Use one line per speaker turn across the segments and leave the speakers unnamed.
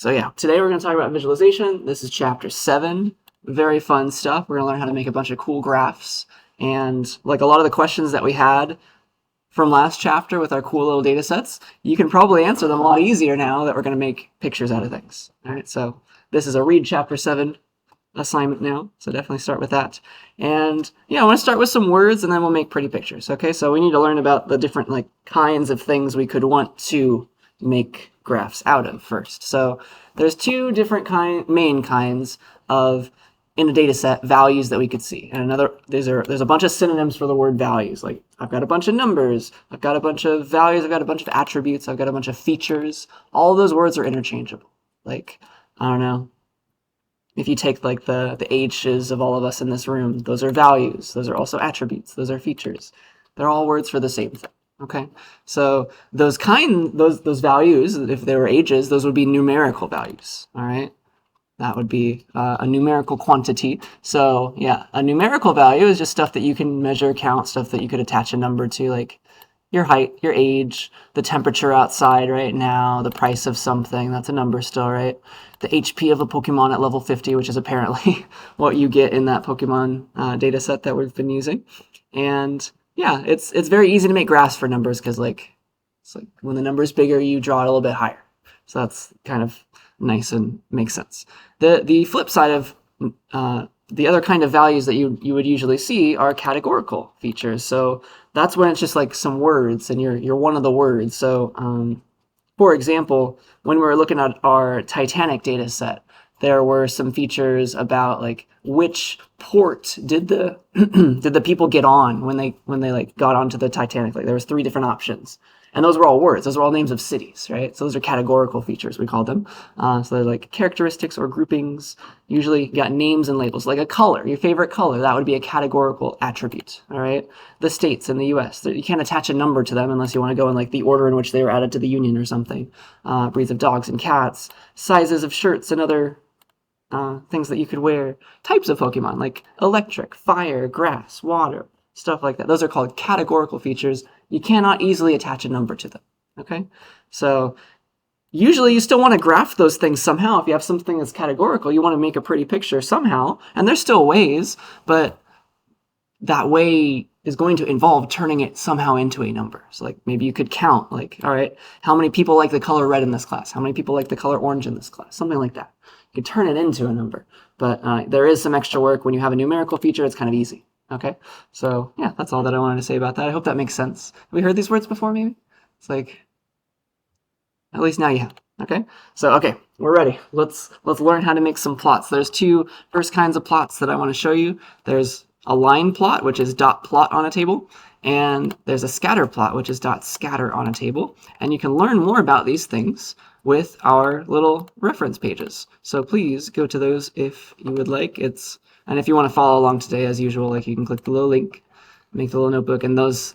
So yeah, today we're going to talk about visualization. This is chapter 7. Very fun stuff. We're going to learn how to make a bunch of cool graphs. And like a lot of the questions that we had from last chapter with our cool little data sets, you can probably answer them a lot easier now that we're going to make pictures out of things. All right, so this is a read chapter 7 assignment now, so definitely start with that. And yeah, I want to start with some words and then we'll make pretty pictures. Okay, so we need to learn about the different like kinds of things we could want to make graphs out of first. So there's two different main kinds of, in a data set, values that we could see. And there's a bunch of synonyms for the word values. Like I've got a bunch of numbers, I've got a bunch of values, I've got a bunch of attributes, I've got a bunch of features. All of those words are interchangeable. Like, I don't know, if you take like the ages of all of us in this room, those are values. Those are also attributes. Those are features. They're all words for the same thing. Okay, so those values, if they were ages, those would be numerical values. All right, that would be a numerical quantity. So yeah, a numerical value is just stuff that you can measure, count, stuff that you could attach a number to, like your height, your age, the temperature outside right now, the price of something. That's a number still, right? The HP of a Pokemon at level 50, which is apparently what you get in that Pokemon data set that we've been using. And yeah, it's very easy to make graphs for numbers because it's like when the number is bigger, you draw it a little bit higher. So that's kind of nice and makes sense. The flip side of the other kind of values that you would usually see are categorical features. So that's when it's just like some words and you're one of the words. So for example, when we were looking at our Titanic data set, there were some features about like which port did the did the people get on when they like got onto the Titanic. Like there was 3 different options, and those were all words. Those were all names of cities, right? So those are categorical features, we call them. So they're like characteristics or groupings. Usually you got names and labels, like a color, your favorite color. That would be a categorical attribute. All right. The states in the U.S. You can't attach a number to them unless you want to go in like the order in which they were added to the Union or something. Breeds of dogs and cats, sizes of shirts and other things that you could wear, types of Pokemon like electric, fire, grass, water, stuff like that. Those are called categorical features. You cannot easily attach a number to them. Okay, so usually you still want to graph those things somehow. If you have something that's categorical, you want to make a pretty picture somehow, and there's still ways, but that way is going to involve turning it somehow into a number. So like maybe you could count, like, all right, how many people like the color red in this class? How many people like the color orange in this class? Something like that. You can turn it into a number, but there is some extra work. When you have a numerical feature, it's kind of easy. Okay, so yeah, that's all that I wanted to say about that. I hope that makes sense. Have we heard these words before, maybe? It's like, at least now you have. Okay, so okay, we're ready. Let's learn how to make some plots. There's 2 first kinds of plots that I want to show you. There's a line plot, which is dot plot on a table, and there's a scatter plot, which is dot scatter on a table. And you can learn more about these things with our little reference pages. So please go to those if you would like. And if you want to follow along today, as usual, like you can click the little link, make the little notebook, and those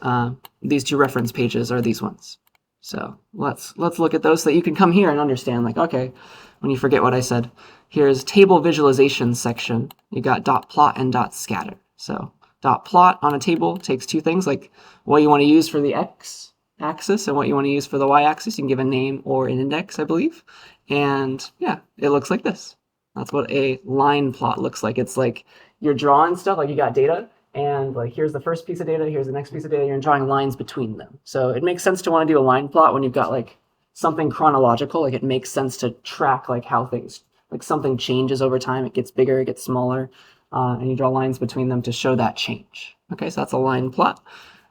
these 2 reference pages are these ones. So let's look at those so that you can come here and understand, like, okay, when you forget what I said, here's table visualization section. You got dot plot and dot scatter. So dot plot on a table takes 2 things, like what you want to use for the x-axis and what you want to use for the y-axis. You can give a name or an index, I believe. And yeah, it looks like this. That's what a line plot looks like. It's like you're drawing stuff, like you got data, and like here's the first piece of data, here's the next piece of data, you're drawing lines between them. So it makes sense to want to do a line plot when you've got like something chronological. Like it makes sense to track like how things, like something changes over time. It gets bigger, it gets smaller, and you draw lines between them to show that change. Okay, so that's a line plot.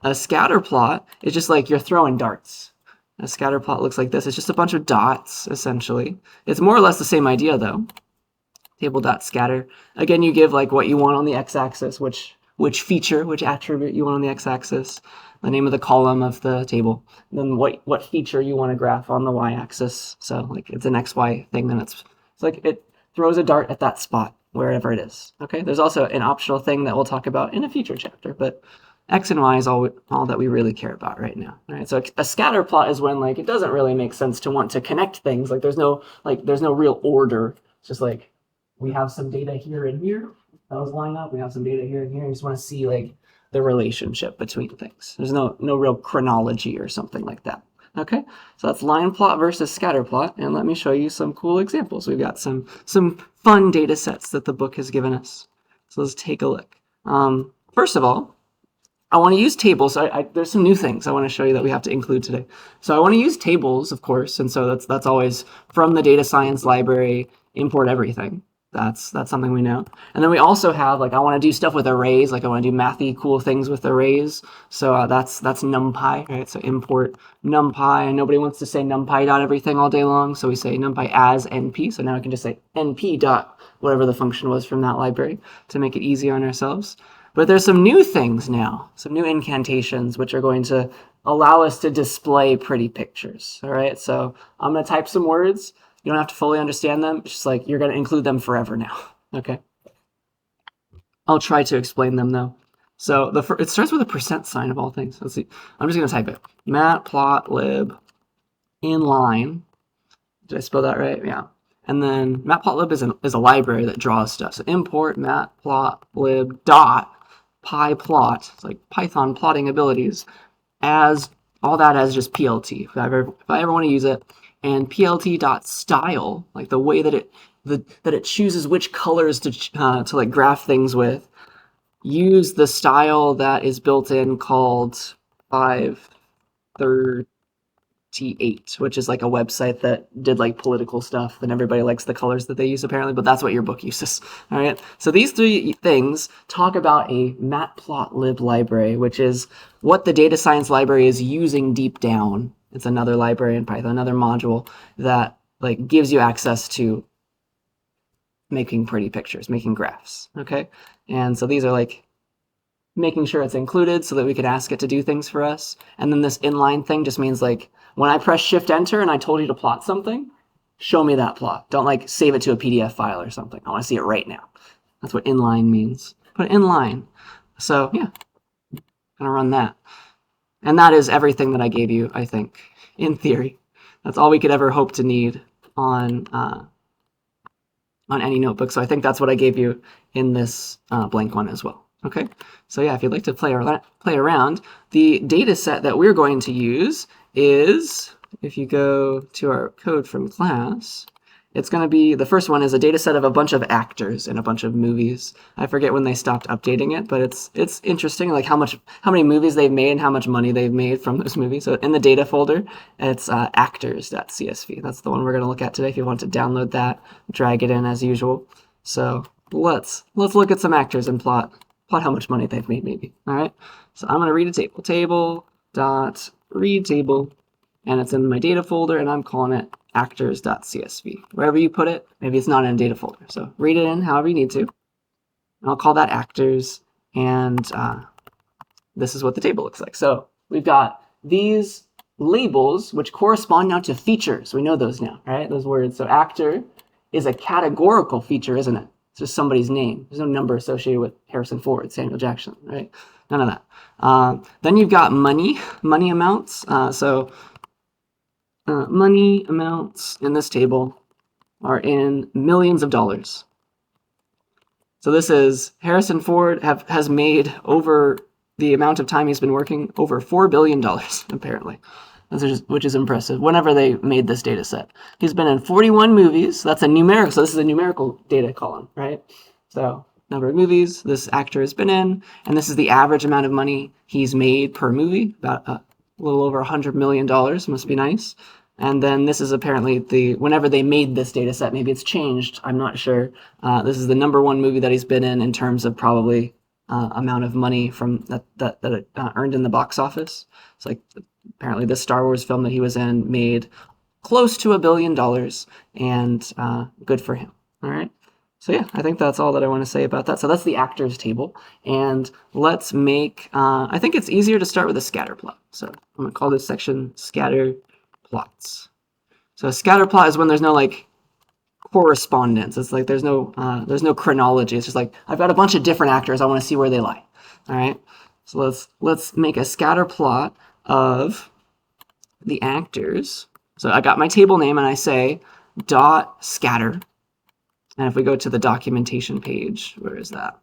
A scatter plot is just like you're throwing darts. A scatter plot looks like this. It's just a bunch of dots, essentially. It's more or less the same idea, though. Table dot scatter. Again, you give like what you want on the x-axis, which feature, which attribute you want on the x-axis, the name of the column of the table, and then what feature you want to graph on the y-axis. So like it's an XY thing, then it's like it throws a dart at that spot, wherever it is. Okay, there's also an optional thing that we'll talk about in a future chapter, but X and Y is all that we really care about right now. All right, so a scatter plot is when like it doesn't really make sense to want to connect things. Like there's no real order. It's just like we have some data here and here. Those line up. We have some data here and here. You just want to see like the relationship between things. There's no real chronology or something like that. Okay, so that's line plot versus scatter plot, and let me show you some cool examples. We've got some fun data sets that the book has given us. So let's take a look. First of all, I want to use tables. There's some new things I want to show you that we have to include today. So I want to use tables, of course, and so that's always from the data science library, import everything. That's something we know. And then we also have, like, I want to do stuff with arrays, like I want to do mathy cool things with arrays. So that's NumPy, right? So import NumPy, and nobody wants to say NumPy dot everything all day long, so we say NumPy as NP. So now I can just say NP dot whatever the function was from that library to make it easier on ourselves. But there's some new things now, some new incantations, which are going to allow us to display pretty pictures. All right, so I'm going to type some words. You don't have to fully understand them. It's just like you're going to include them forever now. Okay. I'll try to explain them though. So it starts with a percent sign of all things. Let's see. I'm just going to type it. Matplotlib inline. Did I spell that right? Yeah. And then matplotlib is a library that draws stuff. So import matplotlib dot pyplot. It's like Python plotting abilities as all that as just PLT if I ever want to use it. And plt.style, like the way that it chooses which colors to like graph things with, use the style that is built in called 538, which is like a website that did like political stuff, and everybody likes the colors that they use apparently, but that's what your book uses. All right. So these three things talk about a matplotlib library, which is what the data science library is using deep down. It's another library in Python, another module that like gives you access to making pretty pictures, making graphs. Okay. And so these are like making sure it's included so that we could ask it to do things for us. And then this inline thing just means like when I press Shift Enter and I told you to plot something, show me that plot. Don't like save it to a PDF file or something. I want to see it right now. That's what inline means. Put it inline. So yeah, gonna run that. And that is everything that I gave you, I think, in theory. That's all we could ever hope to need on any notebook. So I think that's what I gave you in this blank one as well. Okay, so yeah, if you'd like to play around, the data set that we're going to use is, if you go to our code from class, it's going to be, the first one is a data set of a bunch of actors in a bunch of movies. I forget when they stopped updating it, but it's interesting, like how many movies they've made and how much money they've made from those movies. So in the data folder, it's actors.csv. That's the one we're going to look at today. If you want to download that, drag it in as usual. So let's look at some actors and plot how much money they've made, maybe. All right. So I'm going to read a table. Table.read table, and it's in my data folder, and I'm calling it actors.csv. Wherever you put it, maybe it's not in a data folder. So read it in however you need to. And I'll call that actors, and this is what the table looks like. So we've got these labels, which correspond now to features. We know those now, right? Those words. So actor is a categorical feature, isn't it? It's just somebody's name. There's no number associated with Harrison Ford, Samuel Jackson, right? None of that. Then you've got money amounts. Money amounts in this table are in millions of dollars. So this is Harrison Ford has made over the amount of time he's been working over $4 billion, apparently, which is impressive. Whenever they made this data set, he's been in 41 movies. That's a numerical. So this is a numerical data column, right? So number of movies this actor has been in, and this is the average amount of money he's made per movie, about a little over $100 million. Must be nice. And then this is apparently whenever they made this data set, maybe it's changed, I'm not sure. This is the #1 movie that he's been in terms of probably amount of money from that it earned in the box office. It's like apparently this Star Wars film that he was in made close to $1 billion, and good for him. All right. So yeah, I think that's all that I want to say about that. So that's the actors table, and let's make. I think it's easier to start with a scatter plot. So I'm gonna call this section scatter plots. So a scatter plot is when there's no like correspondence. It's like there's no chronology. It's just like I've got a bunch of different actors. I want to see where they lie. All right. So let's make a scatter plot of the actors. So I got my table name and I say dot scatter. And if we go to the documentation page, where is that?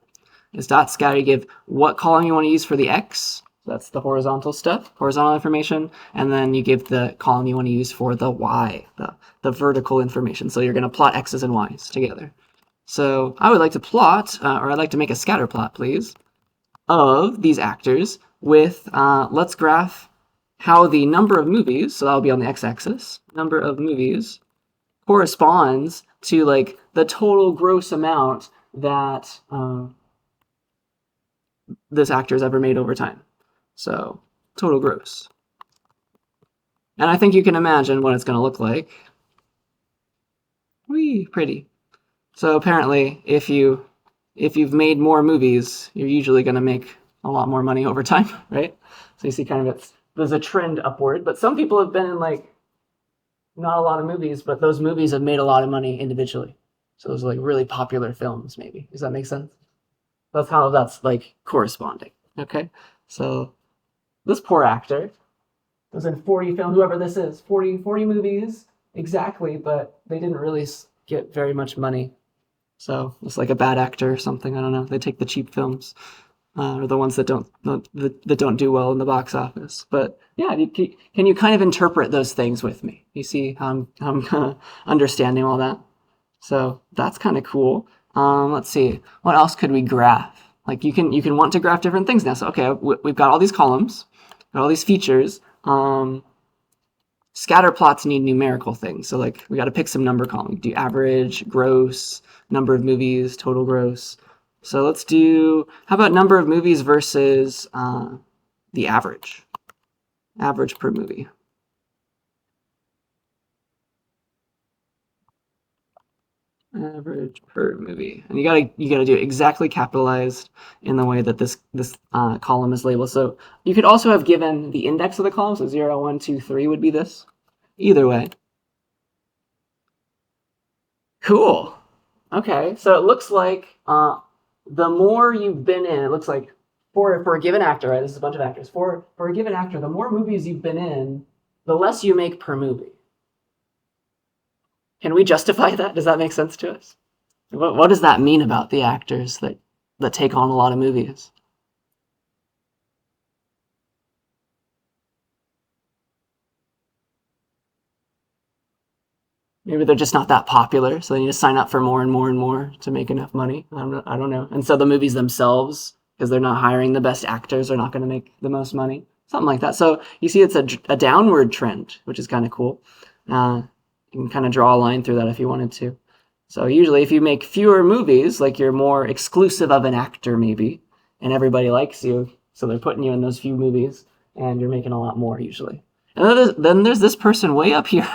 It's dot scatter. You give what column you want to use for the X, That's the horizontal stuff, horizontal information, and then you give the column you want to use for the y, the vertical information. So you're going to plot x's and y's together. So I would like to plot, or I'd like to make a scatter plot, please, of these actors with, let's graph how the number of movies, so that'll be on the x-axis, number of movies corresponds to like the total gross amount that this actor's ever made over time. So total gross. And I think you can imagine what it's going to look like. Whee, pretty. So apparently, if you've made more movies, you're usually going to make a lot more money over time, right? So you see kind of there's a trend upward, but some people have been in like not a lot of movies, but those movies have made a lot of money individually. So those are like really popular films, maybe. Does that make sense? That's how that's like corresponding, okay? So this poor actor was in 40 films, whoever this is, 40 movies exactly, but they didn't really get very much money. So it's like a bad actor or something. I don't know. They take the cheap films, or the ones that don't do well in the box office. But yeah, can you kind of interpret those things with me? You see how I'm kind of understanding all that. So that's kind of cool. Let's see, what else could we graph? Like you can want to graph different things now. So okay, we've got all these columns, got all these features. Scatter plots need numerical things. So like we got to pick some number column. Do average, gross, number of movies, total gross. So let's do, how about number of movies versus the average per movie. Average per movie, and you gotta do it exactly capitalized in the way that this column is labeled. So you could also have given the index of the column, so 0, 1, 2, 3 would be this. Either way. Cool. Okay, so it looks like the more you've been in, it looks like for a given actor, right? This is a bunch of actors. For a given actor, the more movies you've been in, the less you make per movie. Can we justify that? Does that make sense to us? What does that mean about the actors that take on a lot of movies? Maybe they're just not that popular, so they need to sign up for more and more and more to make enough money. I don't know. And so the movies themselves, because they're not hiring the best actors, are not going to make the most money. Something like that. So you see it's a downward trend, which is kind of cool. You can kind of draw a line through that if you wanted to. So usually if you make fewer movies, like you're more exclusive of an actor maybe, and everybody likes you, so they're putting you in those few movies, and you're making a lot more usually. And then there's this person way up here.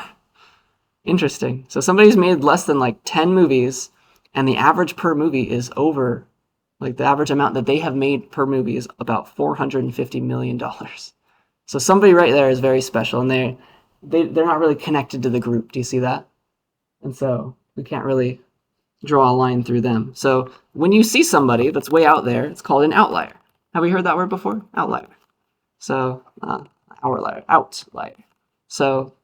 Interesting. So somebody's made less than like 10 movies, and the average per movie is over, like the average amount that they have made per movie is about $450 million. So somebody right there is very special, and they're not really connected to the group. Do you see that? And so we can't really draw a line through them. So when you see somebody that's way out there, it's called an outlier. Have we heard that word before? Outlier. So outlier. So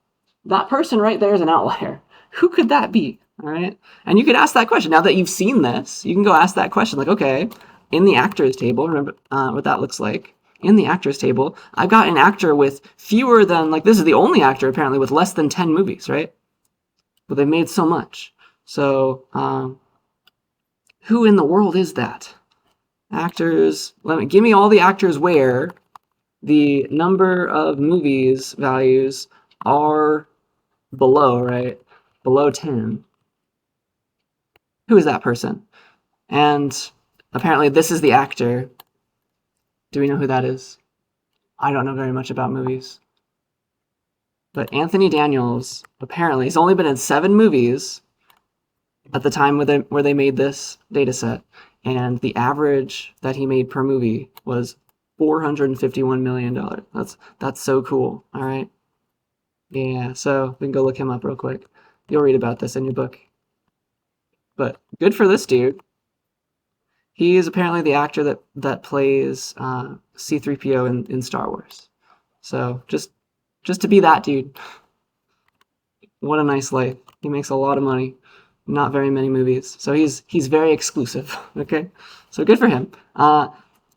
that person right there is an outlier. Who could that be? All right. And you could ask that question. Now that you've seen this, you can go ask that question. Like, okay, in the actors table, remember what that looks like. In the actors table, I've got an actor with fewer than, like, this is the only actor apparently with less than 10 movies, right? But they made so much. So who in the world is that? Actors, give me all the actors where the number of movies values are below, right? Below 10. Who is that person? And apparently this is the actor. Do we know who that is? I don't know very much about movies. But Anthony Daniels, apparently, he's only been in 7 movies at the time where they made this data set. And the average that he made per movie was $451 million. That's so cool. All right. Yeah, so we can go look him up real quick. You'll read about this in your book. But good for this dude. He is apparently the actor that plays C-3PO in Star Wars. So just to be that dude, what a nice life. He makes a lot of money, not very many movies. So he's very exclusive. Okay, so good for him.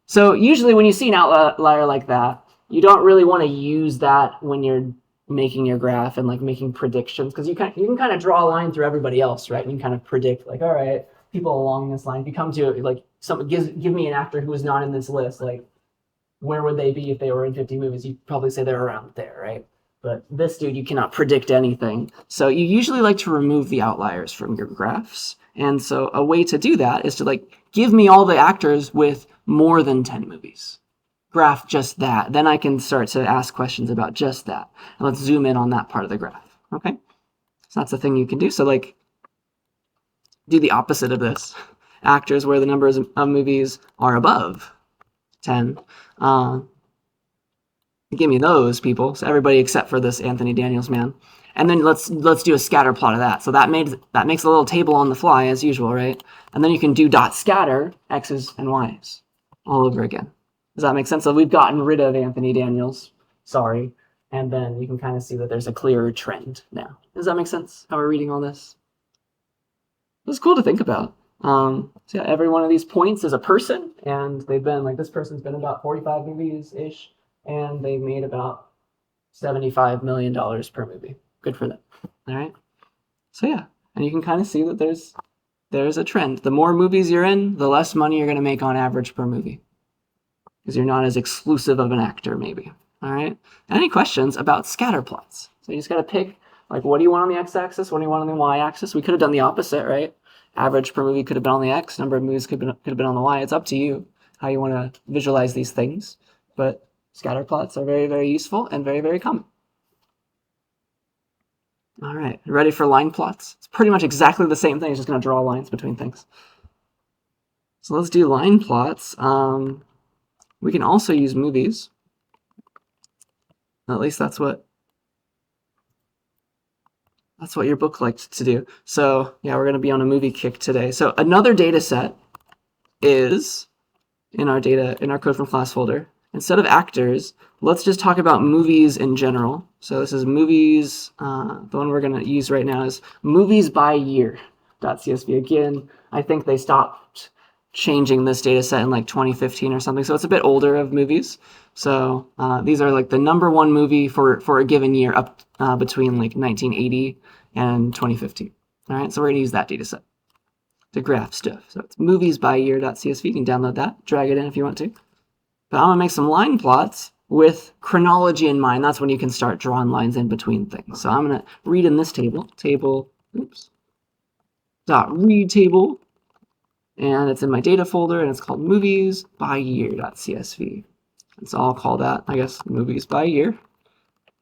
So usually when you see an outlier like that, you don't really want to use that when you're making your graph and like making predictions, because you can kind of draw a line through everybody else, right? And you can kind of predict like, all right, people along this line. If you come to like someone give me an actor who is not in this list, like where would they be if they were in 50 movies? You'd probably say they're around there, right? But this dude, you cannot predict anything. So you usually like to remove the outliers from your graphs. And so a way to do that is to like give me all the actors with more than 10 movies. Graph just that. Then I can start to ask questions about just that. And let's zoom in on that part of the graph. Okay? So that's a thing you can do. So like do the opposite of this. Actors where the numbers of movies are above 10. Give me those people. So everybody except for this Anthony Daniels man. And then let's do a scatter plot of that. So that makes a little table on the fly as usual, right? And then you can do dot scatter x's and y's all over again. Does that make sense? So we've gotten rid of Anthony Daniels. Sorry. And then you can kind of see that there's a clearer trend now. Does that make sense? How we're reading all this? It's cool to think about. So yeah, every one of these points is a person, and they've been like this person's been about 45 movies ish, and they made about $75 million per movie. Good for them. All right. So yeah, and you can kind of see that there's a trend. The more movies you're in, the less money you're going to make on average per movie, because you're not as exclusive of an actor, maybe. All right. Any questions about scatter plots? So you just got to pick like what do you want on the x-axis, what do you want on the y-axis. We could have done the opposite, right? Average per movie could have been on the x, number of movies could have been on the y. It's up to you how you want to visualize these things. But scatter plots are very, very useful and very, very common. All right, ready for line plots? It's pretty much exactly the same thing. It's just going to draw lines between things. So let's do line plots. We can also use movies. At least that's what your book liked to do. So yeah, we're going to be on a movie kick today. So another data set is in our code from class folder. Instead of actors, let's just talk about movies in general. So this is movies. The one we're going to use right now is movies by year.csv. Again, I think they stopped changing this data set in like 2015 or something. So it's a bit older of movies. So these are like the number one movie for a given year up between like 1980 and 2015. All right, so we're going to use that data set to graph stuff. So it's movies by year.csv. You can download that, drag it in if you want to. But I'm going to make some line plots with chronology in mind. That's when you can start drawing lines in between things. So I'm going to read in this table, .read table, and it's in my data folder, and it's called movies by year.csv. And so I'll call that, I guess, movies by year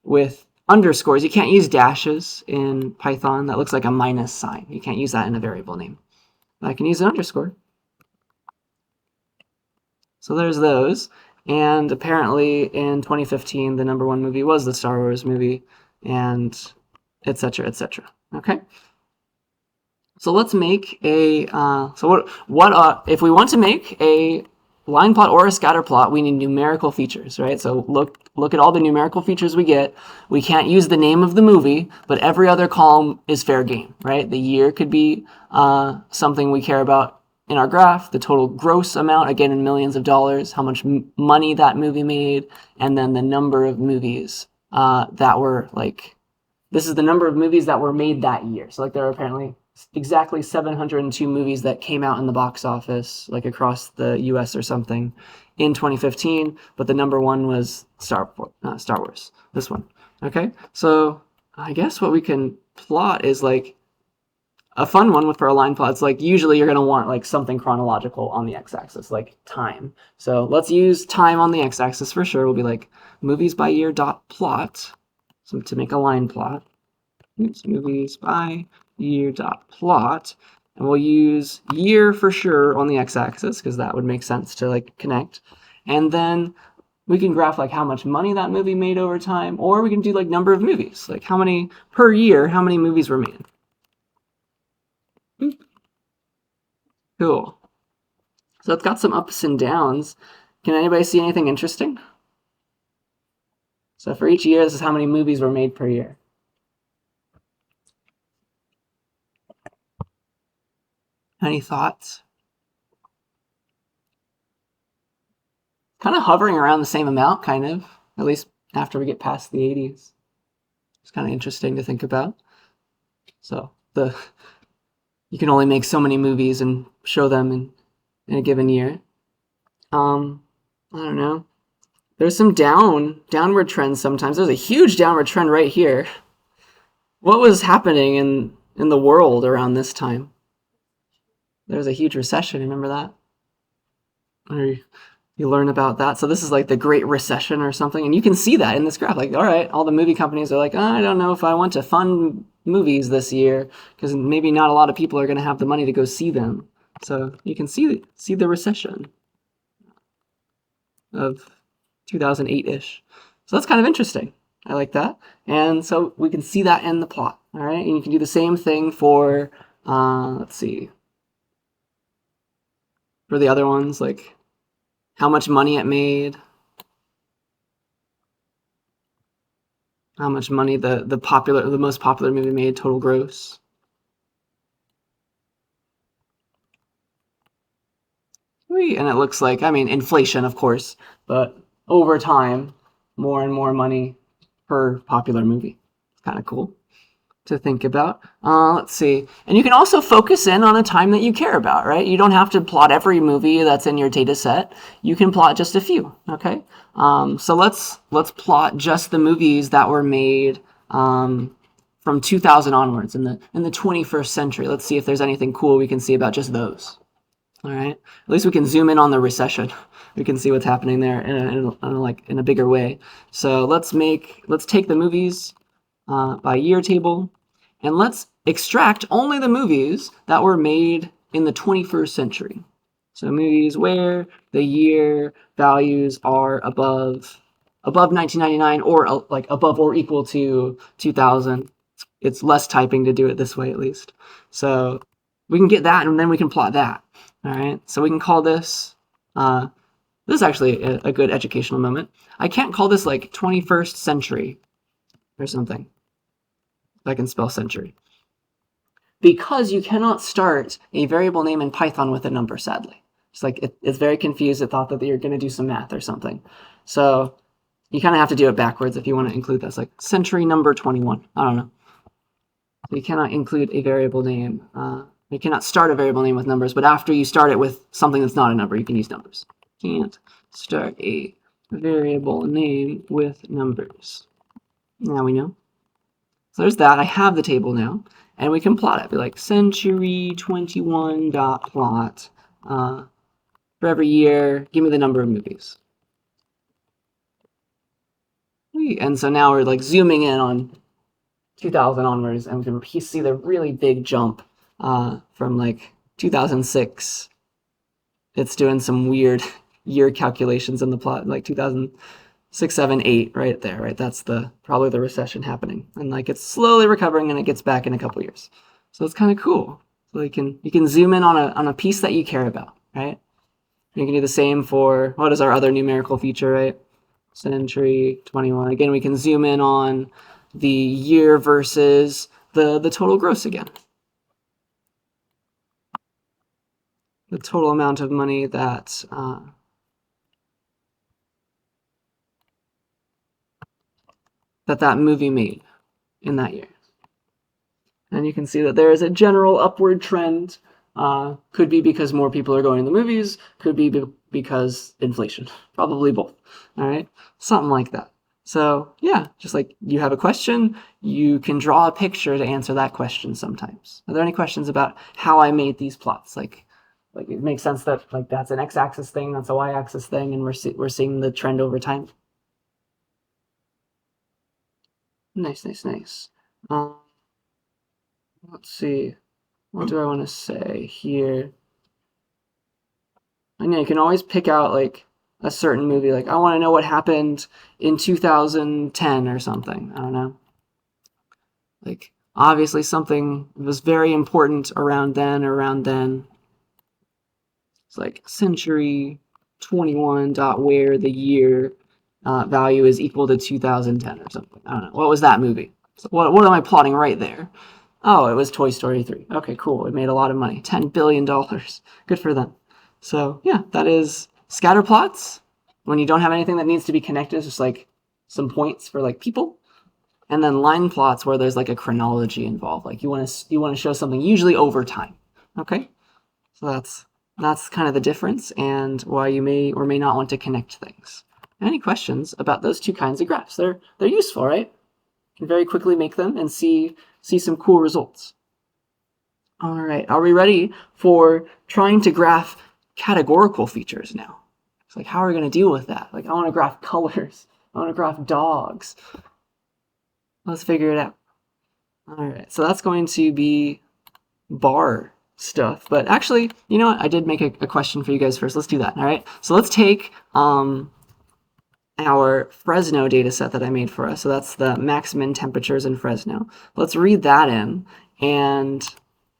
with underscores. You can't use dashes in Python. That looks like a minus sign. You can't use that in a variable name. I can use an underscore. So there's those. And apparently in 2015, the number one movie was the Star Wars movie, and et cetera, et cetera. Okay. So let's make a, if we want to make a line plot or a scatter plot, we need numerical features, right? So look at all the numerical features we get. We can't use the name of the movie, but every other column is fair game, right? The year could be something we care about in our graph, the total gross amount, again in millions of dollars, how much money that movie made, and then the number of movies that were like, this is the number of movies that were made that year. So like there are apparently exactly 702 movies that came out in the box office, like across the US or something, in 2015, but the number one was Star Wars, this one. Okay, so I guess what we can plot is like a fun one for a line plot. It's like usually you're going to want like something chronological on the x-axis, like time. So let's use time on the x-axis for sure. We'll be like movies by year dot plot. So to make a line plot, movies by year dot plot, and we'll use year for sure on the x-axis because that would make sense to like connect. And then we can graph like how much money that movie made over time, or we can do like number of movies, like how many per year, how many movies were made. Cool. So it's got some ups and downs. Can anybody see anything interesting? So for each year, this is how many movies were made per year. Any thoughts? kind of hovering around the same amount, kind of, at least after we get past the 80s. It's kind of interesting to think about. So you can only make so many movies and show them in a given year. I don't know. There's some downward trends sometimes. There's a huge downward trend right here. What was happening in the world around this time? There was a huge recession. Remember that? Or you learn about that. So this is like the Great Recession or something, and you can see that in this graph. Like, all right, all the movie companies are like, I don't know if I want to fund movies this year because maybe not a lot of people are going to have the money to go see them. So you can see the recession of 2008-ish. So that's kind of interesting. I like that. And so we can see that in the plot. All right, and you can do the same thing for, let's see, for the other ones, like how much money it made, how much money the most popular movie made, total gross. And it looks like, I mean, inflation, of course, but over time, more and more money per popular movie. It's kind of cool to think about. Let's see. And you can also focus in on a time that you care about, right? You don't have to plot every movie that's in your data set. You can plot just a few, okay? So let's plot just the movies that were made from 2000 onwards in the 21st century. Let's see if there's anything cool we can see about just those. All right. At least we can zoom in on the recession. We can see what's happening there in a bigger way. So let's take the movies by year table, and let's extract only the movies that were made in the 21st century. So movies where the year values are above 1999 or like above or equal to 2000. It's less typing to do it this way, at least. So we can get that, and then we can plot that. All right. So we can call this. This is actually a good educational moment. I can't call this like 21st century or something. I can spell century. Because you cannot start a variable name in Python with a number, sadly. It's like it's very confused. It thought that you're going to do some math or something. So you kind of have to do it backwards if you want to include this, like century number 21. I don't know. So you cannot include a variable name. You cannot start a variable name with numbers, but after you start it with something that's not a number, you can use numbers. Can't start a variable name with numbers. Now we know. So there's that. I have the table now, and we can plot it. Be like century21.plot. For every year, give me the number of movies. And so now we're like zooming in on 2000 onwards, and we can see the really big jump from like 2006. It's doing some weird year calculations in the plot, like 2006, 7, 8, right there, right? That's probably the recession happening, and like it's slowly recovering, and it gets back in a couple years. So it's kind of cool. So you can zoom in on a piece that you care about, right? You can do the same for what is our other numerical feature, right? Century 21. Again, we can zoom in on the year versus the total gross again. The total amount of money that that movie made in that year. And you can see that there is a general upward trend. Could be because more people are going to the movies, could be because inflation. Probably both. All right, something like that. So yeah, just like you have a question, you can draw a picture to answer that question sometimes. Are there any questions about how I made these plots? Like it makes sense that like that's an x-axis thing, that's a y-axis thing, and we're seeing the trend over time. Nice. Let's see. What do I want to say here? I know you can always pick out like a certain movie. Like I want to know what happened in 2010 or something. I don't know. Like obviously something was very important around then. It's like century 21 dot where the year value is equal to 2010 or something. I don't know. What was that movie? So what am I plotting right there? Oh, it was Toy Story 3. Okay, cool. It made a lot of money. $10 billion. Good for them. So yeah, that is scatter plots. when you don't have anything that needs to be connected, it's just like some points for like people. And then line plots where there's like a chronology involved. Like you want to show something usually over time. Okay? So that's kind of the difference and why you may or may not want to connect things. Any questions about those two kinds of graphs? They're useful, right? You can very quickly make them and see some cool results. All right, are we ready for trying to graph categorical features now? It's like, how are we going to deal with that? Like, I want to graph colors. I want to graph dogs. Let's figure it out. All right, so that's going to be bar stuff. But actually, you know what? I did make a question for you guys first. Let's do that. All right, so let's take our Fresno data set that I made for us. So that's the max min temperatures in Fresno. Let's read that in. And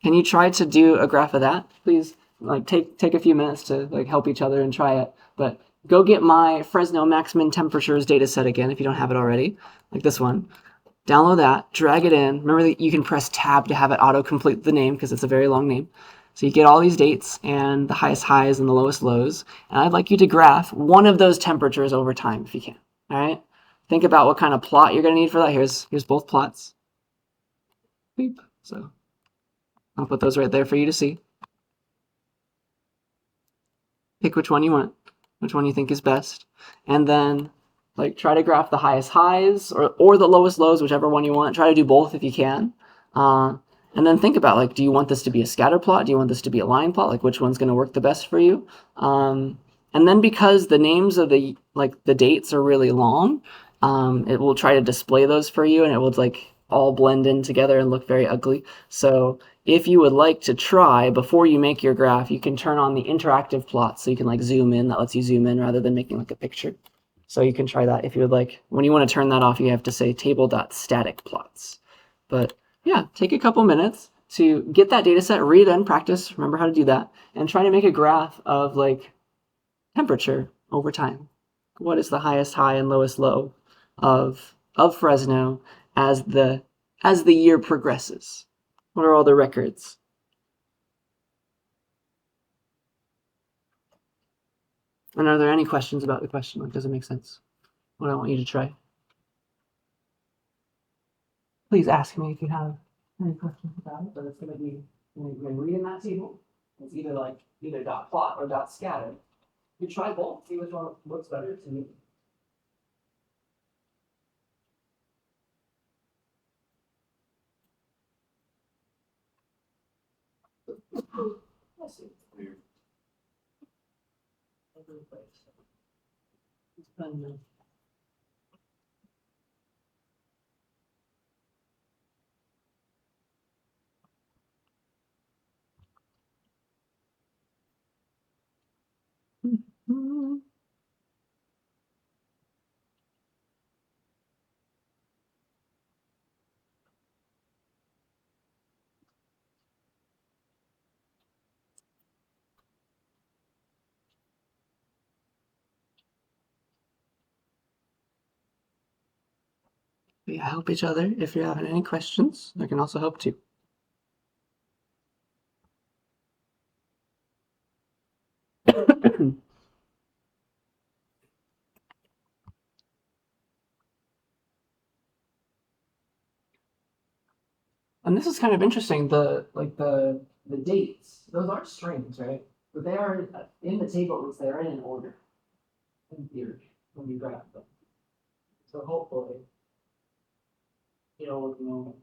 can you try to do a graph of that? Please, like take a few minutes to like help each other and try it. But go get my Fresno max min temperatures data set again if you don't have it already, like this one. Download that, drag it in. Remember that you can press tab to have it auto-complete the name because it's a very long name. So you get all these dates and the highest highs and the lowest lows. And I'd like you to graph one of those temperatures over time if you can. All right? Think about what kind of plot you're going to need for that. Here's both plots. Beep. So I'll put those right there for you to see. Pick which one you want, which one you think is best. And then like try to graph the highest highs or the lowest lows, whichever one you want. Try to do both if you can. And then think about, like, do you want this to be a scatter plot? Do you want this to be a line plot? Like, which one's going to work the best for you? And then because the names of the dates are really long, it will try to display those for you, and it will like all blend in together and look very ugly. So if you would like to try, before you make your graph, you can turn on the interactive plot so you can like zoom in. That lets you zoom in rather than making like a picture. So you can try that if you would like. When you want to turn that off, you have to say table.static plots. But yeah, take a couple minutes to get that data set, read and practice, remember how to do that, and try to make a graph of like temperature over time. What is the highest high and lowest low of Fresno as the year progresses? What are all the records? And are there any questions about the question? Like, does it make sense? What I want you to try. Please ask me if you have any questions about it, but it's going to be, when you read in that table, it's either dot plot or dot scatter. You try both, see which one looks better to you. Let's see. Weird. We help each other. If you're having any questions, I can also help too. And this is kind of interesting. The dates, those are strings, right? But they are in the table. At least they are in an order. In theory, when you graph them. So hopefully, it'll know.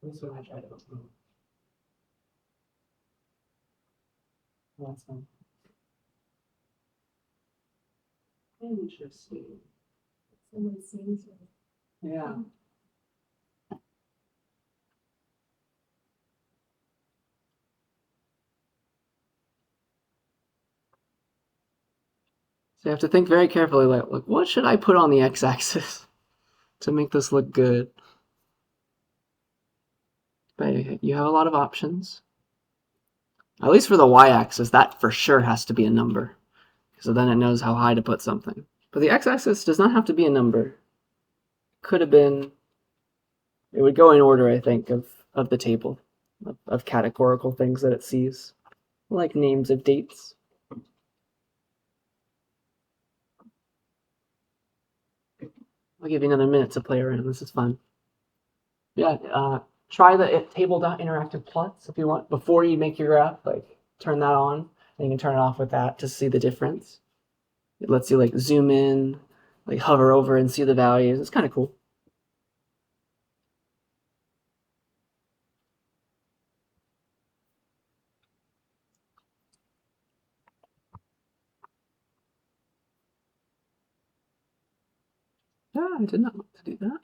At least when I try to open it. That's fine. Interesting. Yeah. So you have to think very carefully, like what should I put on the x-axis to make this look good? But you have a lot of options. At least for the y-axis, that for sure has to be a number. So then it knows how high to put something. But the x-axis does not have to be a number. Could have been, it would go in order, I think, of the table, of categorical things that it sees, like names of dates. I'll give you another minute to play around. This is fun. Yeah, try the table.interactive plots if you want. Before you make your graph, like turn that on, and you can turn it off with that to see the difference. It lets you like zoom in, like hover over and see the values. It's kind of cool. Yeah, I did not want to do that.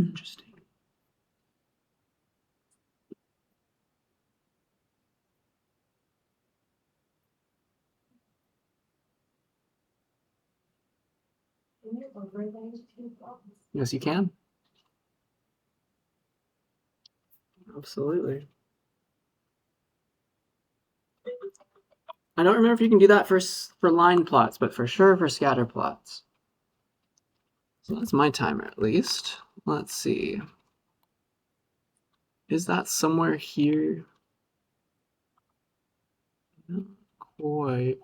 Interesting. Yes, you can. Absolutely. I don't remember if you can do that for line plots, but for sure for scatter plots. So that's my timer at least. Let's see. Is that somewhere here? Not quite.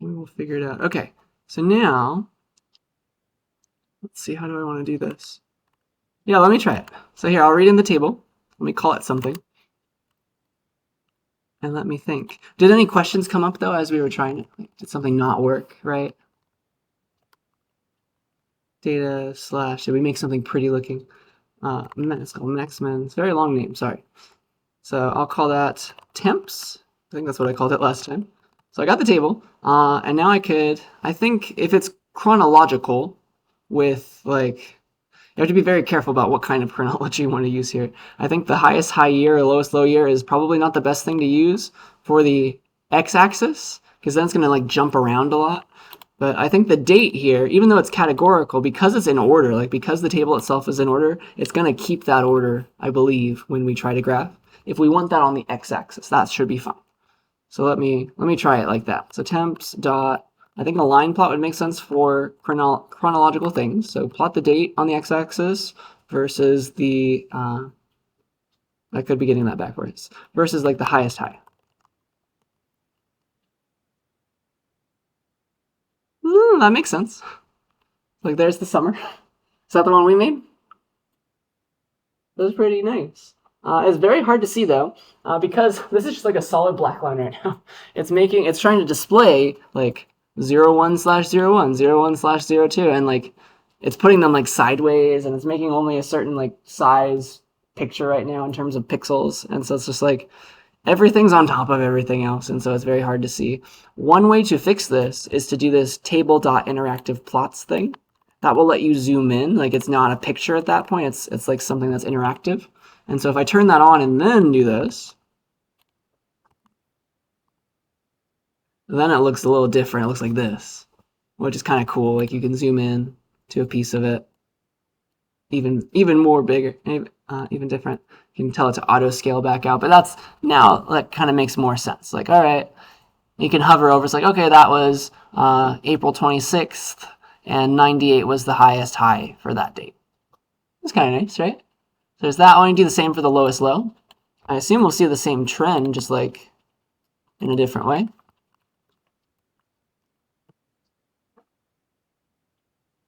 We will figure it out. Okay, so now, let's see, how do I want to do this? Yeah, let me try it. So here, I'll read in the table. Let me call it something. And let me think. Did any questions come up, though, as we were trying it? Like, did something not work, right? Data slash, did we make something pretty looking? It's called Maxman. It's a very long name, sorry. So I'll call that temps. I think that's what I called it last time. So I got the table, and now I think if it's chronological with like, you have to be very careful about what kind of chronology you want to use here. I think the highest high year or lowest low year is probably not the best thing to use for the x-axis, because then it's going to like jump around a lot. But I think the date here, even though it's categorical, because it's in order, like because the table itself is in order, it's going to keep that order, I believe, when we try to graph. If we want that on the x-axis, that should be fine. So let me try it like that. So temps dot, I think a line plot would make sense for chronological things. So plot the date on the x-axis versus the, I could be getting that backwards, versus like the highest high. That makes sense. Like there's the summer. Is that the one we made? That was pretty nice. It's very hard to see though, because this is just like a solid black line right now. It's trying to display like 01/01, 01/02, and like it's putting them like sideways, and it's making only a certain like size picture right now in terms of pixels, and so it's just like everything's on top of everything else, and so it's very hard to see. One way to fix this is to do this table.interactive plots thing. That will let you zoom in, like it's not a picture at that point, it's like something that's interactive. And so if I turn that on and then do this, then it looks a little different. It looks like this, which is kind of cool. Like you can zoom in to a piece of it, even more bigger, even different. You can tell it to auto scale back out, but that's now that kind of makes more sense. Like, all right, you can hover over. It's like, okay, that was April 26th, and 98 was the highest high for that date. That's kind of nice, right? So there's that. I want to do the same for the lowest low. I assume we'll see the same trend, just like in a different way.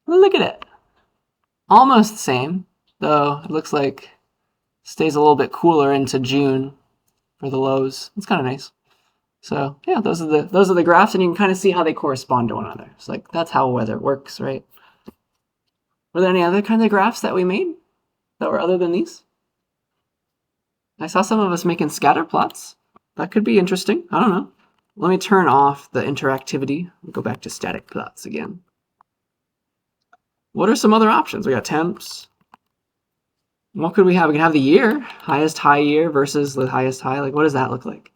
Look at it. Almost the same, though it looks like it stays a little bit cooler into June for the lows. It's kind of nice. So yeah, those are the graphs, and you can kind of see how they correspond to one another. It's like that's how weather works, right? Were there any other kind of graphs that we made that were other than these? I saw some of us making scatter plots. That could be interesting. I don't know. Let me turn off the interactivity and go back to static plots again. What are some other options? We got temps. What could we have? We can have the year, highest high year versus the highest high. Like, what does that look like?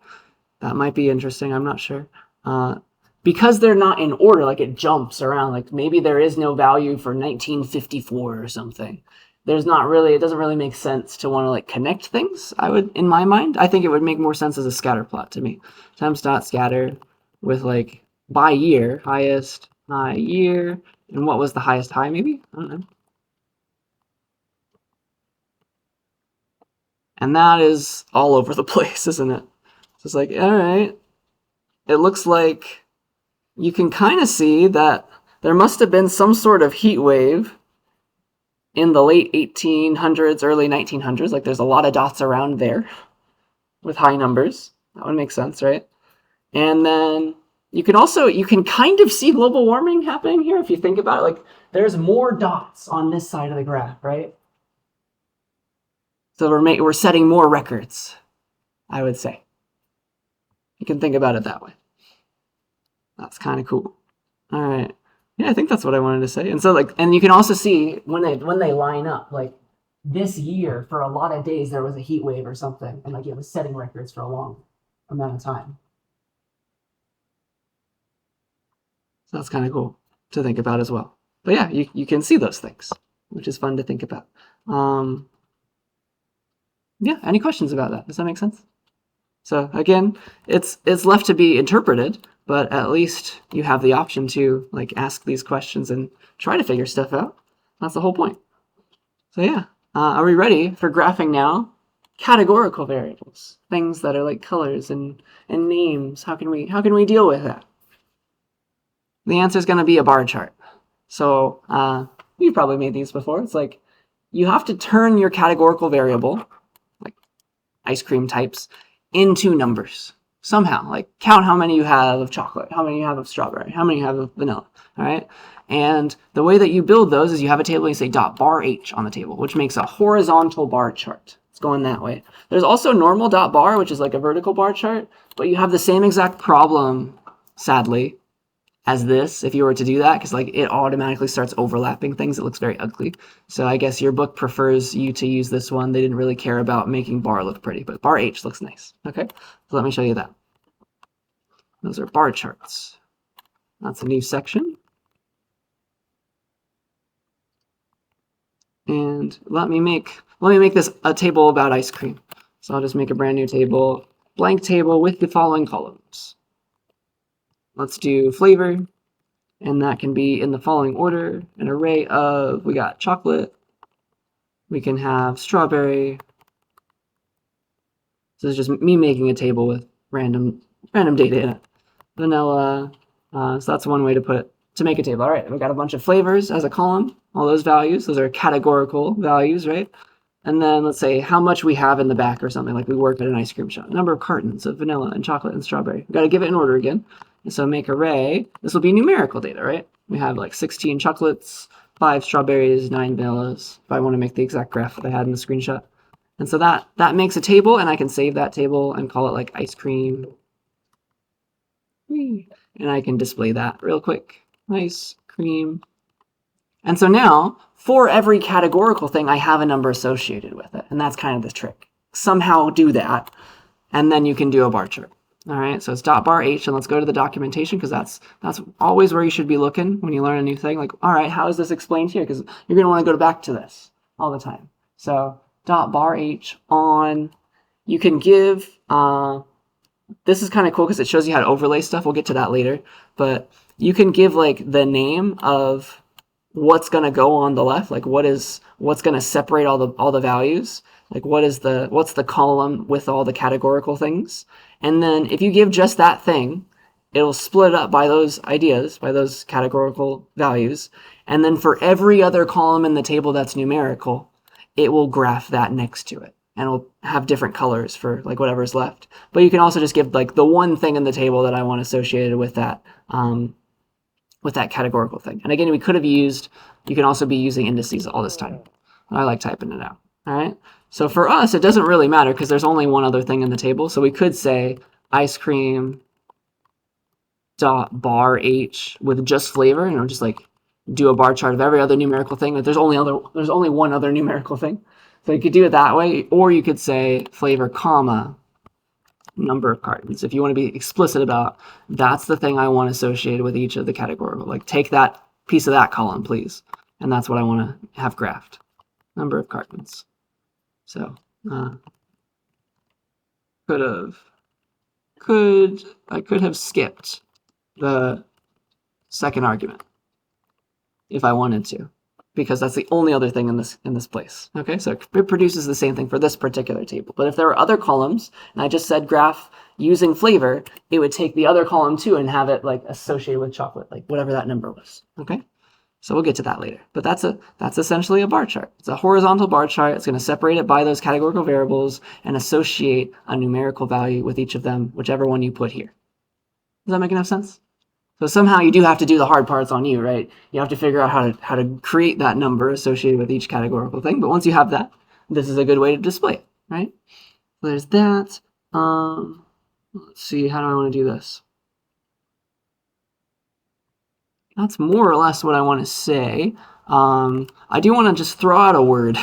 That might be interesting. I'm not sure. Because they're not in order, like it jumps around, like maybe there is no value for 1954 or something. There's not really, it doesn't really make sense to want to like connect things, I would, in my mind. I think it would make more sense as a scatter plot to me. Times dot scatter with like by year, highest high year, and what was the highest high maybe? I don't know. And that is all over the place, isn't it? So it's like, all right, it looks like you can kind of see that there must have been some sort of heat wave in the late 1800s, early 1900s. Like there's a lot of dots around there with high numbers. That would make sense, right? And then you can kind of see global warming happening here if you think about it. Like there's more dots on this side of the graph, right? So we're setting more records, I would say. You can think about it that way. That's kind of cool. All right. Yeah, I think that's what I wanted to say. And so and you can also see when they line up, like this year for a lot of days there was a heat wave or something, and like it was setting records for a long amount of time. So that's kind of cool to think about as well. But yeah, you can see those things, which is fun to think about. Yeah, any questions about that? Does that make sense? So again, it's left to be interpreted, but at least you have the option to like ask these questions and try to figure stuff out. That's the whole point. So yeah, are we ready for graphing now? Categorical variables, things that are like colors and names. How can we deal with that? The answer is going to be a bar chart. So you've probably made these before. It's like you have to turn your categorical variable, like ice cream types, into numbers somehow. Like count how many you have of chocolate, how many you have of strawberry, how many you have of vanilla. All right. And the way that you build those is you have a table and you say dot bar H on the table, which makes a horizontal bar chart. It's going that way. There's also normal dot bar, which is like a vertical bar chart, but you have the same exact problem, sadly, as this if you were to do that, because like it automatically starts overlapping things. It looks very ugly. So I guess your book prefers you to use this one. They didn't really care about making bar look pretty, but bar H looks nice. Okay, so let me show you that. Those are bar charts. That's a new section. And let me make this a table about ice cream. So I'll just make a brand new table, blank table with the following columns. Let's do flavor, and that can be in the following order, an array of, we got chocolate, we can have strawberry. So this is just me making a table with random data in it. Vanilla, so that's one way to make a table. All right, we got a bunch of flavors as a column, all those values, those are categorical values, right? And then let's say how much we have in the back or something, like we work at an ice cream shop. Number of cartons of vanilla and chocolate and strawberry. We've got to give it in order again. And so make array. This will be numerical data, right? We have like 16 chocolates, 5 strawberries, 9 vanillas, if I want to make the exact graph that I had in the screenshot. And so that makes a table, and I can save that table and call it like ice cream. And I can display that real quick. Ice cream. And so now, for every categorical thing, I have a number associated with it. And that's kind of the trick. Somehow do that, and then you can do a bar chart. All right, so it's dot bar H, and let's go to the documentation, because that's always where you should be looking when you learn a new thing. Like, all right, how is this explained here? Because you're going to want to go back to this all the time. So dot bar H on, you can give, this is kind of cool because it shows you how to overlay stuff. We'll get to that later. But you can give like the name of what's going to go on the left, like what's going to separate all the values, like what's the column with all the categorical things. And then if you give just that thing, it'll split up by those ideas, by those categorical values. And then for every other column in the table that's numerical, it will graph that next to it. And it'll have different colors for like whatever's left. But you can also just give like the one thing in the table that I want associated with that categorical thing. And again, you can also be using indices all this time. I like typing it out. All right. So for us, it doesn't really matter because there's only one other thing in the table. So we could say ice cream dot bar H with just flavor, and just like do a bar chart of every other numerical thing. Like there's only one other numerical thing. So you could do it that way, or you could say flavor comma number of cartons. If you want to be explicit about that's the thing I want associated with each of the categorical, like take that piece of that column, please. And that's what I want to have graphed. Number of cartons. So I could have skipped the second argument if I wanted to, because that's the only other thing in this place. Okay, so it produces the same thing for this particular table. But if there were other columns, and I just said graph using flavor, it would take the other column too and have it like associated with chocolate, like whatever that number was. Okay, so we'll get to that later. But that's essentially a bar chart. It's a horizontal bar chart. It's going to separate it by those categorical variables and associate a numerical value with each of them, whichever one you put here. Does that make enough sense? So somehow you do have to do the hard parts on you, right? You have to figure out how to create that number associated with each categorical thing. But once you have that, this is a good way to display it, right? So there's that. Let's see, how do I want to do this? That's more or less what I want to say. I do want to just throw out a word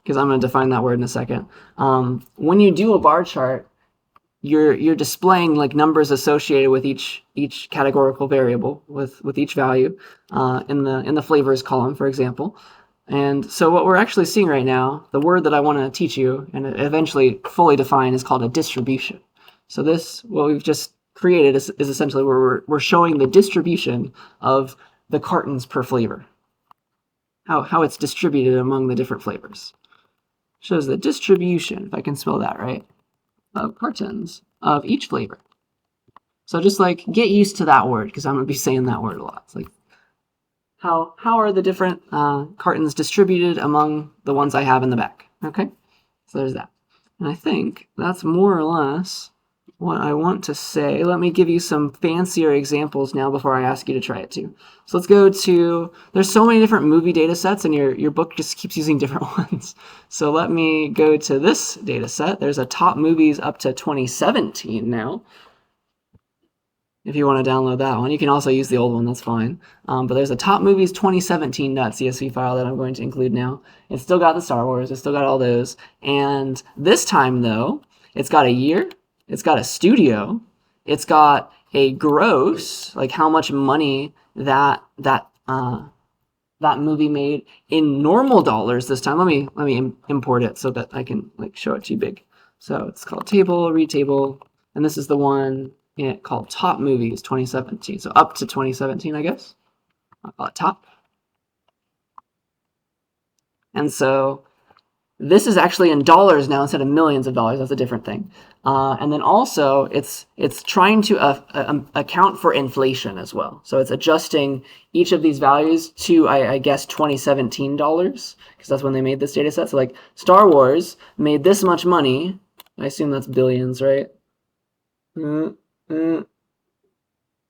because I'm going to define that word in a second. When you do a bar chart, you're displaying like numbers associated with each categorical variable with each value in the flavors column, for example. And so what we're actually seeing right now, the word that I want to teach you and eventually fully define is called a distribution. So this, what we've just created is essentially where we're showing the distribution of the cartons per flavor, how it's distributed among the different flavors. Shows the distribution, if I can spell that right, of cartons of each flavor. So just like get used to that word because I'm going to be saying that word a lot. It's like how are the different cartons distributed among the ones I have in the back? Okay, so there's that. And I think that's more or less what I want to say. Let me give you some fancier examples now before I ask you to try it too. So let's go to, there's so many different movie data sets and your book just keeps using different ones. So let me go to this data set. There's a top movies up to 2017 now. If you want to download that one, you can also use the old one, that's fine. But there's a top movies 2017.csv file that I'm going to include now. It's still got the Star Wars, it's still got all those. And this time though, it's got a year, it's got a studio, it's got a gross, like how much money that movie made in normal dollars this time. Let me import it so that I can like show it to you big. So it's called table, read table, and this is the one called Top Movies 2017. So up to 2017, I guess. I'll call it top. And so this is actually in dollars now instead of millions of dollars. That's a different thing. And then also it's trying to account for inflation as well. So it's adjusting each of these values to, I guess, 2017 dollars, because that's when they made this data set. So like Star Wars made this much money. I assume that's billions, right?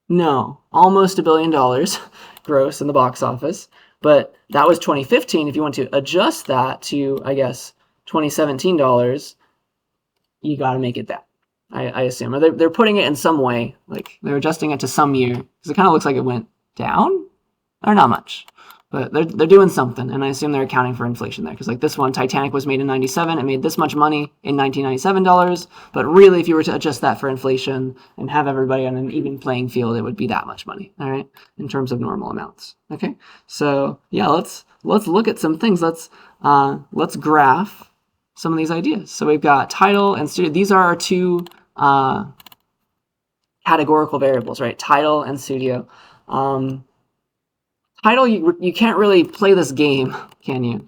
No, almost $1 billion gross in the box office. But that was 2015. If you want to adjust that to, I guess, 2017 dollars, you got to make it that. I assume. Or they're putting it in some way. Like they're adjusting it to some year. Because it kind of looks like it went down. Or not much. But they're doing something. And I assume they're accounting for inflation there. Because like this one, Titanic was made in 97. It made this much money in 1997 dollars. But really, if you were to adjust that for inflation and have everybody on an even playing field, it would be that much money. All right, in terms of normal amounts. Okay, so yeah, let's look at some things. Let's graph some of these ideas. So we've got title and studio. These are our two categorical variables, right? Title and studio. Title, you can't really play this game, can you?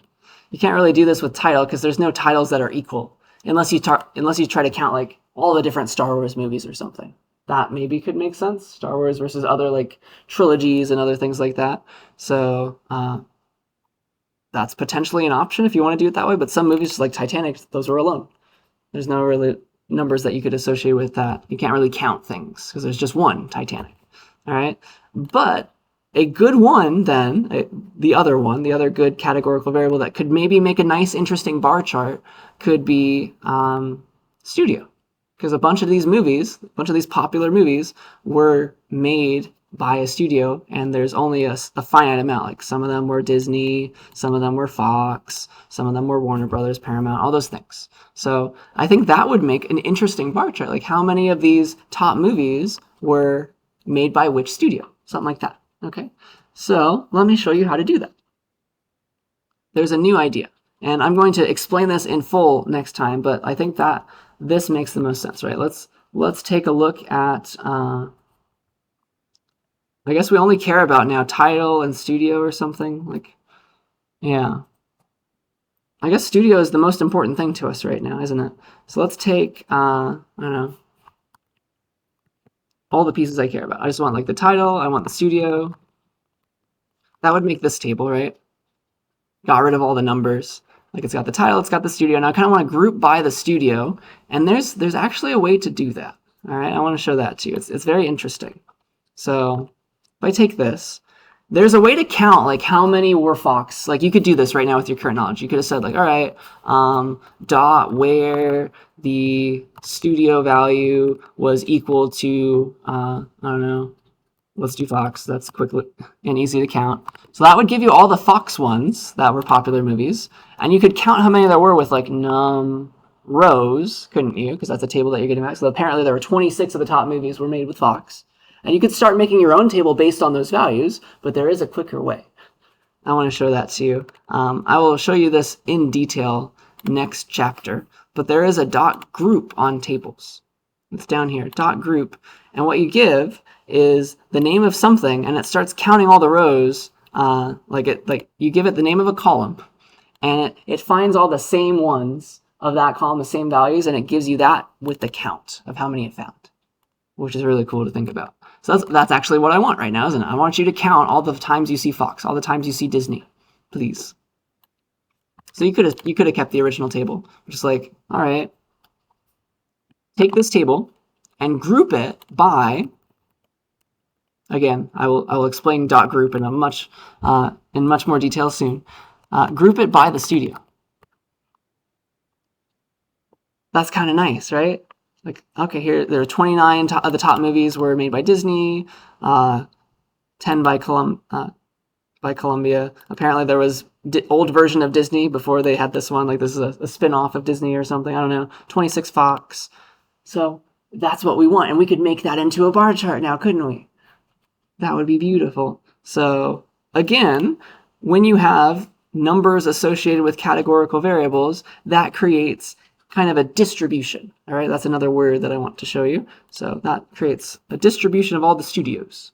You can't really do this with title because there's no titles that are equal unless you try to count like all the different Star Wars movies or something. That maybe could make sense. Star Wars versus other like trilogies and other things like that. So that's potentially an option if you want to do it that way. But some movies like Titanic, those were alone. There's no really numbers that you could associate with that. You can't really count things because there's just one Titanic. All right, but a good one, then, the other good categorical variable that could maybe make a nice, interesting bar chart could be studio. Because a bunch of these popular movies, were made by a studio, and there's only a finite amount. Like some of them were Disney, some of them were Fox, some of them were Warner Brothers, Paramount, all those things. So I think that would make an interesting bar chart. Like how many of these top movies were made by which studio? Something like that. Okay. So let me show you how to do that. There's a new idea, and I'm going to explain this in full next time, but I think that this makes the most sense, right? Let's take a look at, I guess we only care about now title and studio or something. Like, yeah. I guess studio is the most important thing to us right now, isn't it? So let's take, I don't know, all the pieces I care about. I just want like the title, I want the studio. That would make this table, right? Got rid of all the numbers. Like it's got the title, it's got the studio. Now I kind of want to group by the studio, and there's actually a way to do that. All right, I want to show that to you. It's very interesting. So if I take this, there's a way to count like how many were Fox. Like you could do this right now with your current knowledge. You could have said like, all right, dot where the studio value was equal to I don't know. Let's do Fox. That's quick and easy to count. So that would give you all the Fox ones that were popular movies. And you could count how many there were with like num rows, couldn't you? Because that's a table that you're getting back. So apparently there were 26 of the top movies were made with Fox. And you could start making your own table based on those values, but there is a quicker way. I want to show that to you. I will show you this in detail next chapter, but there is a dot group on tables. It's down here, dot group. And what you give is the name of something, and it starts counting all the rows. Like you give it the name of a column, and it finds all the same ones of that column, the same values, and it gives you that with the count of how many it found, which is really cool to think about. So that's actually what I want right now, isn't it? I want you to count all the times you see Fox, all the times you see Disney, please. So you could have kept the original table, just like, all right, take this table and group it by. Again, I will explain dot group in much more detail soon. Group it by the studio. That's kind of nice, right? Like, okay, here there are 29 of the top movies were made by Disney, 10 by Columbia. Apparently, there was old version of Disney before they had this one. Like this is a spin-off of Disney or something. I don't know. 26 Fox. So that's what we want, and we could make that into a bar chart now, couldn't we? That would be beautiful. So again, when you have numbers associated with categorical variables, that creates kind of a distribution. All right, that's another word that I want to show you. So that creates a distribution of all the studios.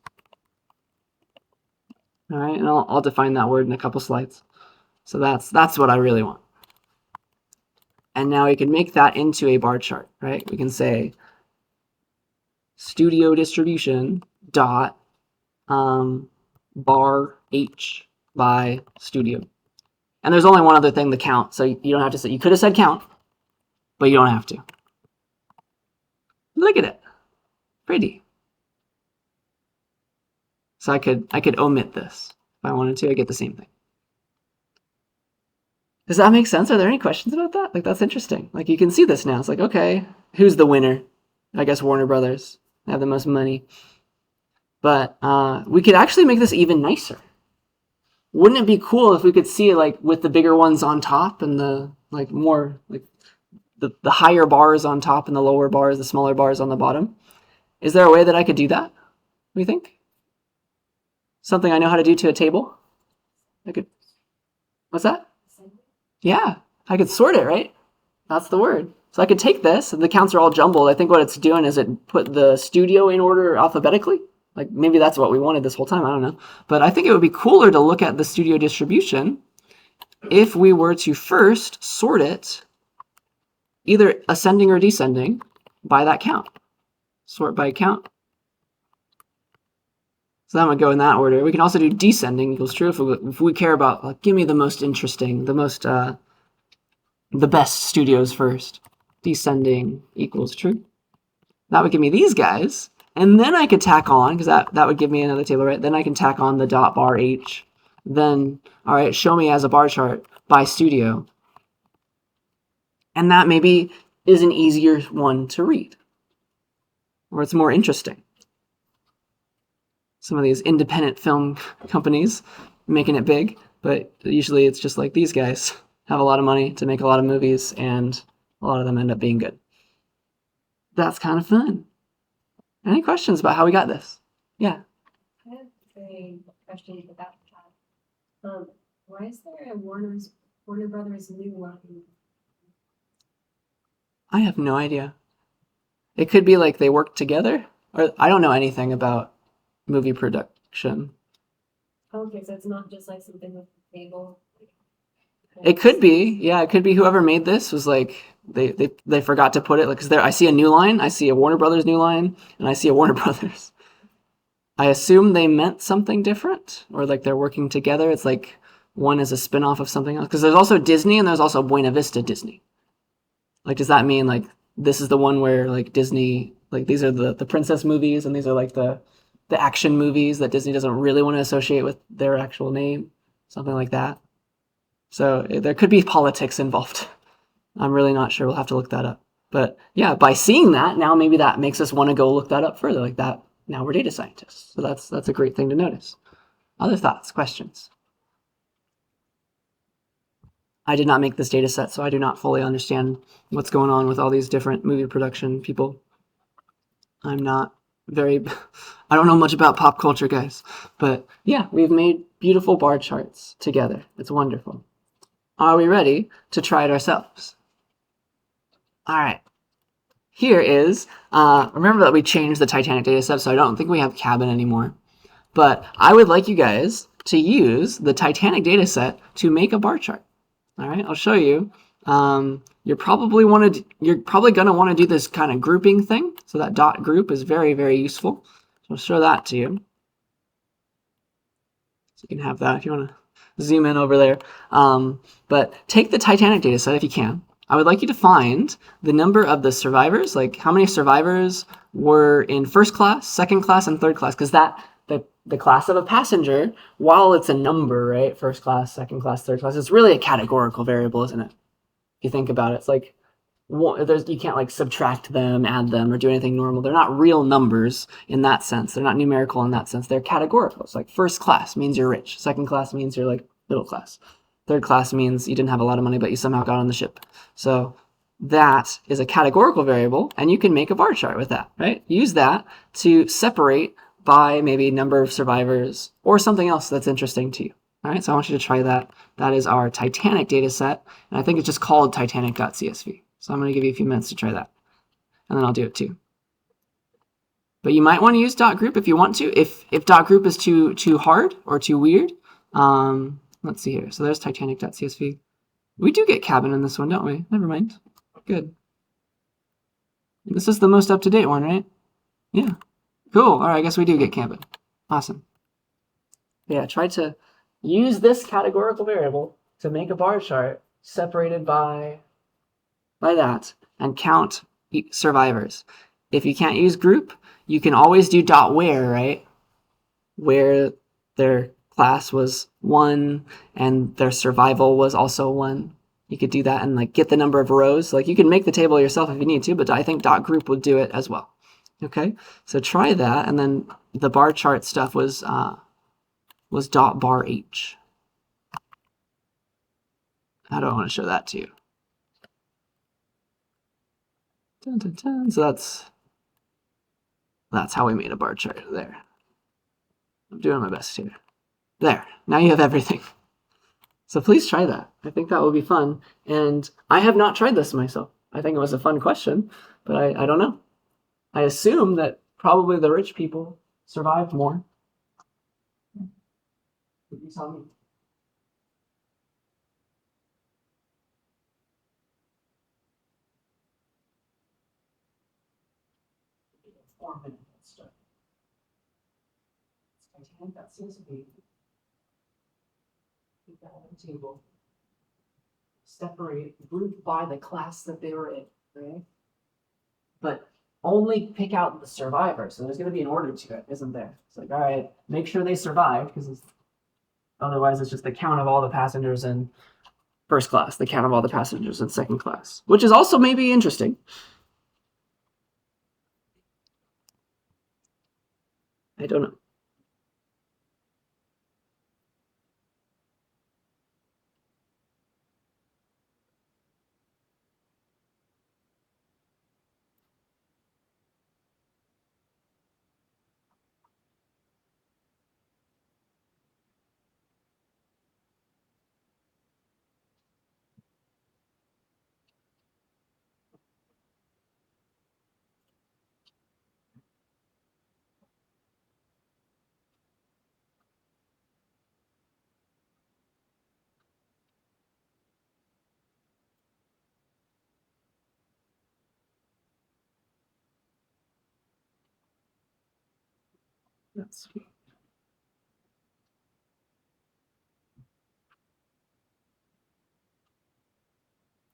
All right, and I'll define that word in a couple slides. So that's what I really want. And now we can make that into a bar chart, right? We can say studio distribution dot bar H by studio. And there's only one other thing to count, so you don't have to say, you could have said count, but you don't have to. Look at it. Pretty. So I could omit this. If I wanted to, I get the same thing. Does that make sense? Are there any questions about that? Like, that's interesting. Like, you can see this now. It's like, okay, who's the winner? I guess Warner Brothers. They have the most money. But we could actually make this even nicer. Wouldn't it be cool if we could see it like with the bigger ones on top and the like more like the higher bars on top and the lower bars, the smaller bars on the bottom? Is there a way that I could do that? What do you think? Something I know how to do to a table? I could. What's that? Yeah, I could sort it, right? That's the word. So I could take this, and the counts are all jumbled. I think what it's doing is it put the studio in order alphabetically. Like maybe that's what we wanted this whole time, I don't know. But I think it would be cooler to look at the studio distribution if we were to first sort it either ascending or descending by that count. Sort by count. So that would go in that order. We can also do descending equals true if we care about, like, give me the most interesting, the most, the best studios first. Descending equals true. That would give me these guys. And then I could tack on, because that would give me another table, right? Then I can tack on the dot bar H. Then, all right, show me as a bar chart by studio. And that maybe is an easier one to read. Or it's more interesting. some of these independent film companies making it big, but usually it's just like these guys have a lot of money to make a lot of movies, and a lot of them end up being good. That's kind of fun. Any questions about how we got this? Yeah.
I have a question about that. Why is there a Warner Brothers new line?
I have no idea. It could be like they work together, or I don't know anything about movie production.
Okay, so it's not just like something with the table.
It could be, yeah. It could be whoever made this was like they forgot to put it, like, because there I see a new line, I see a Warner Brothers new line, and I see a Warner Brothers. I assume they meant something different, or like they're working together. It's like one is a spin-off of something else, because there's also Disney and there's also Buena Vista Disney. Like, does that mean like this is the one where like Disney, like these are the princess movies, and these are like the action movies that Disney doesn't really want to associate with their actual name, something like that. So there could be politics involved. I'm really not sure. We'll have to look that up. But yeah, by seeing that, now maybe that makes us want to go look that up further. Like that, now we're data scientists. So that's a great thing to notice. Other thoughts, questions? I did not make this data set, so I do not fully understand what's going on with all these different movie production people. I'm not very, I don't know much about pop culture, guys. But yeah, we've made beautiful bar charts together. It's wonderful. Are we ready to try it ourselves? All right. Here is, remember that we changed the Titanic data set, so I don't think we have cabin anymore. But I would like you guys to use the Titanic data set to make a bar chart. All right, I'll show you. You're probably going to want to do this kind of grouping thing. So that dot group is very, very useful. So I'll show that to you. So you can have that if you want to zoom in over there. But take the Titanic data set if you can. I would like you to find the number of the survivors, like how many survivors were in first class, second class, and third class, because the class of a passenger, while it's a number, right, first class, second class, third class, it's really a categorical variable, isn't it? If you think about it, it's like you can't like subtract them, add them, or do anything normal. They're not real numbers in that sense. They're not numerical in that sense. They're categorical. It's like first class means you're rich. Second class means you're like middle class. Third class means you didn't have a lot of money, but you somehow got on the ship. So that is a categorical variable, and you can make a bar chart with that, right? Use that to separate by maybe number of survivors or something else that's interesting to you. All right, so I want you to try that. That is our Titanic data set, and I think it's just called titanic.csv. So I'm going to give you a few minutes to try that, and then I'll do it too. But you might want to use dot group if you want to. If dot group is too hard or too weird, let's see here. So there's titanic.csv. We do get cabin in this one, don't we? Never mind. Good. This is the most up-to-date one, right? Yeah. Cool. All right, I guess we do get cabin. Awesome. Yeah, try to use this categorical variable to make a bar chart separated by that and count survivors. If you can't use group, you can always do dot where, right? Where their class was 1 and their survival was also 1. You could do that and like get the number of rows. Like you can make the table yourself if you need to, but I think dot group would do it as well. Okay, so try that, and then the bar chart stuff was dot bar h. How do I want to show that to you? Dun, dun, dun. So that's how we made a bar chart there. I'm doing my best here. There, now you have everything. So please try that. I think that will be fun. And I have not tried this myself. I think it was a fun question, but I don't know. I assume that probably the rich people survived more. You tell me. Table. Separate, group by the class that they were in, right? But only pick out the survivors. So there's going to be an order to it, isn't there? It's like, all right, make sure they survived, because otherwise it's just the count of all the passengers in first class, the count of all the passengers in second class, which is also maybe interesting. I don't know. That's sweet.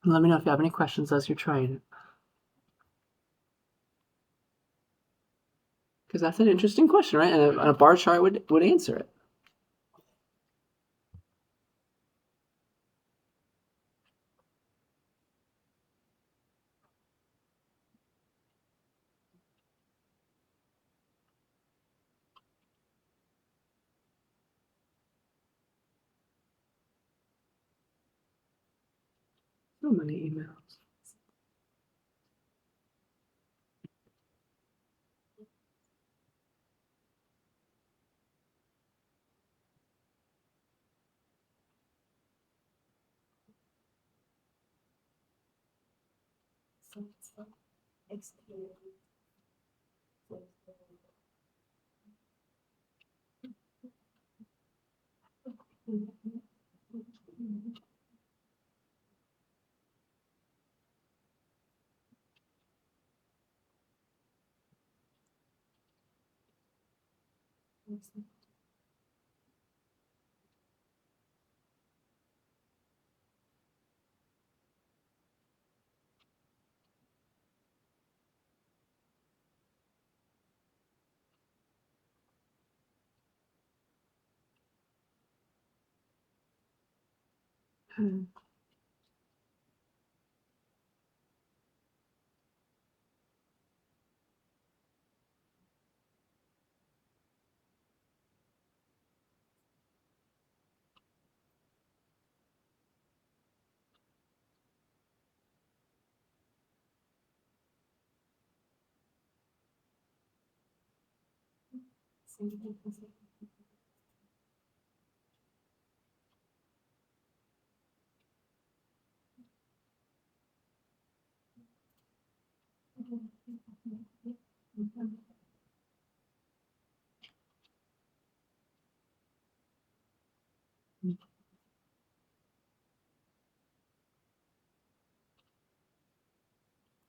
Let me know if you have any questions as you're trying it. Because that's an interesting question, right? And a bar chart would answer it. So many emails.
So it's like experience.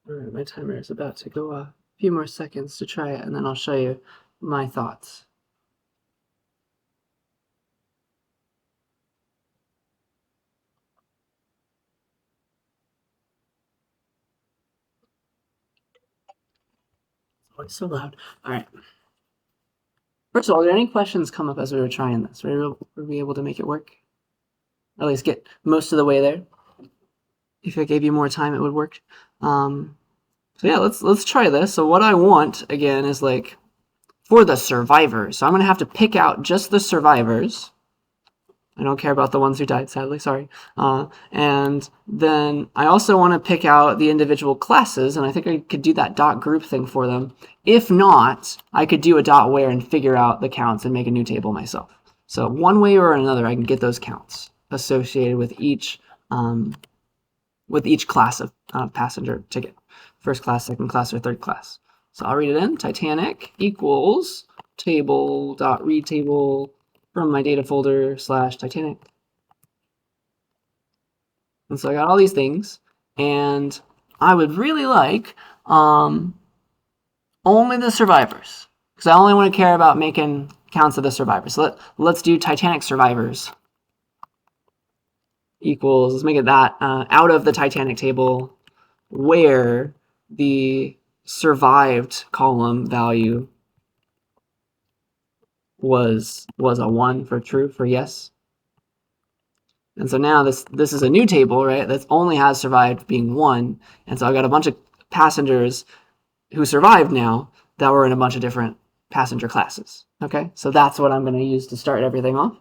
All right, my timer is about to go off. A few more seconds to try it, and then I'll show you my thoughts. Oh, it's so loud. All right. First of all, did any questions come up as we were trying this? Were we able to make it work? At least get most of the way there. If I gave you more time, it would work. So yeah, let's try this. So what I want again is like for the survivors. So I'm gonna have to pick out just the survivors. I don't care about the ones who died, sadly, sorry. And then I also want to pick out the individual classes, and I think I could do that dot group thing for them. If not, I could do a dot where and figure out the counts and make a new table myself. So one way or another, I can get those counts associated with each class of passenger ticket. First class, second class, or third class. So I'll read it in. Titanic equals table dot read table from my data folder / Titanic. And so I got all these things, and I would really like only the survivors, because I only want to care about making counts of the survivors. So let's do Titanic survivors equals, let's make it that out of the Titanic table where the survived column value was a 1 for true, for yes. And so now this is a new table, right, that only has survived being 1. And so I've got a bunch of passengers who survived now that were in a bunch of different passenger classes. Okay, so that's what I'm going to use to start everything off.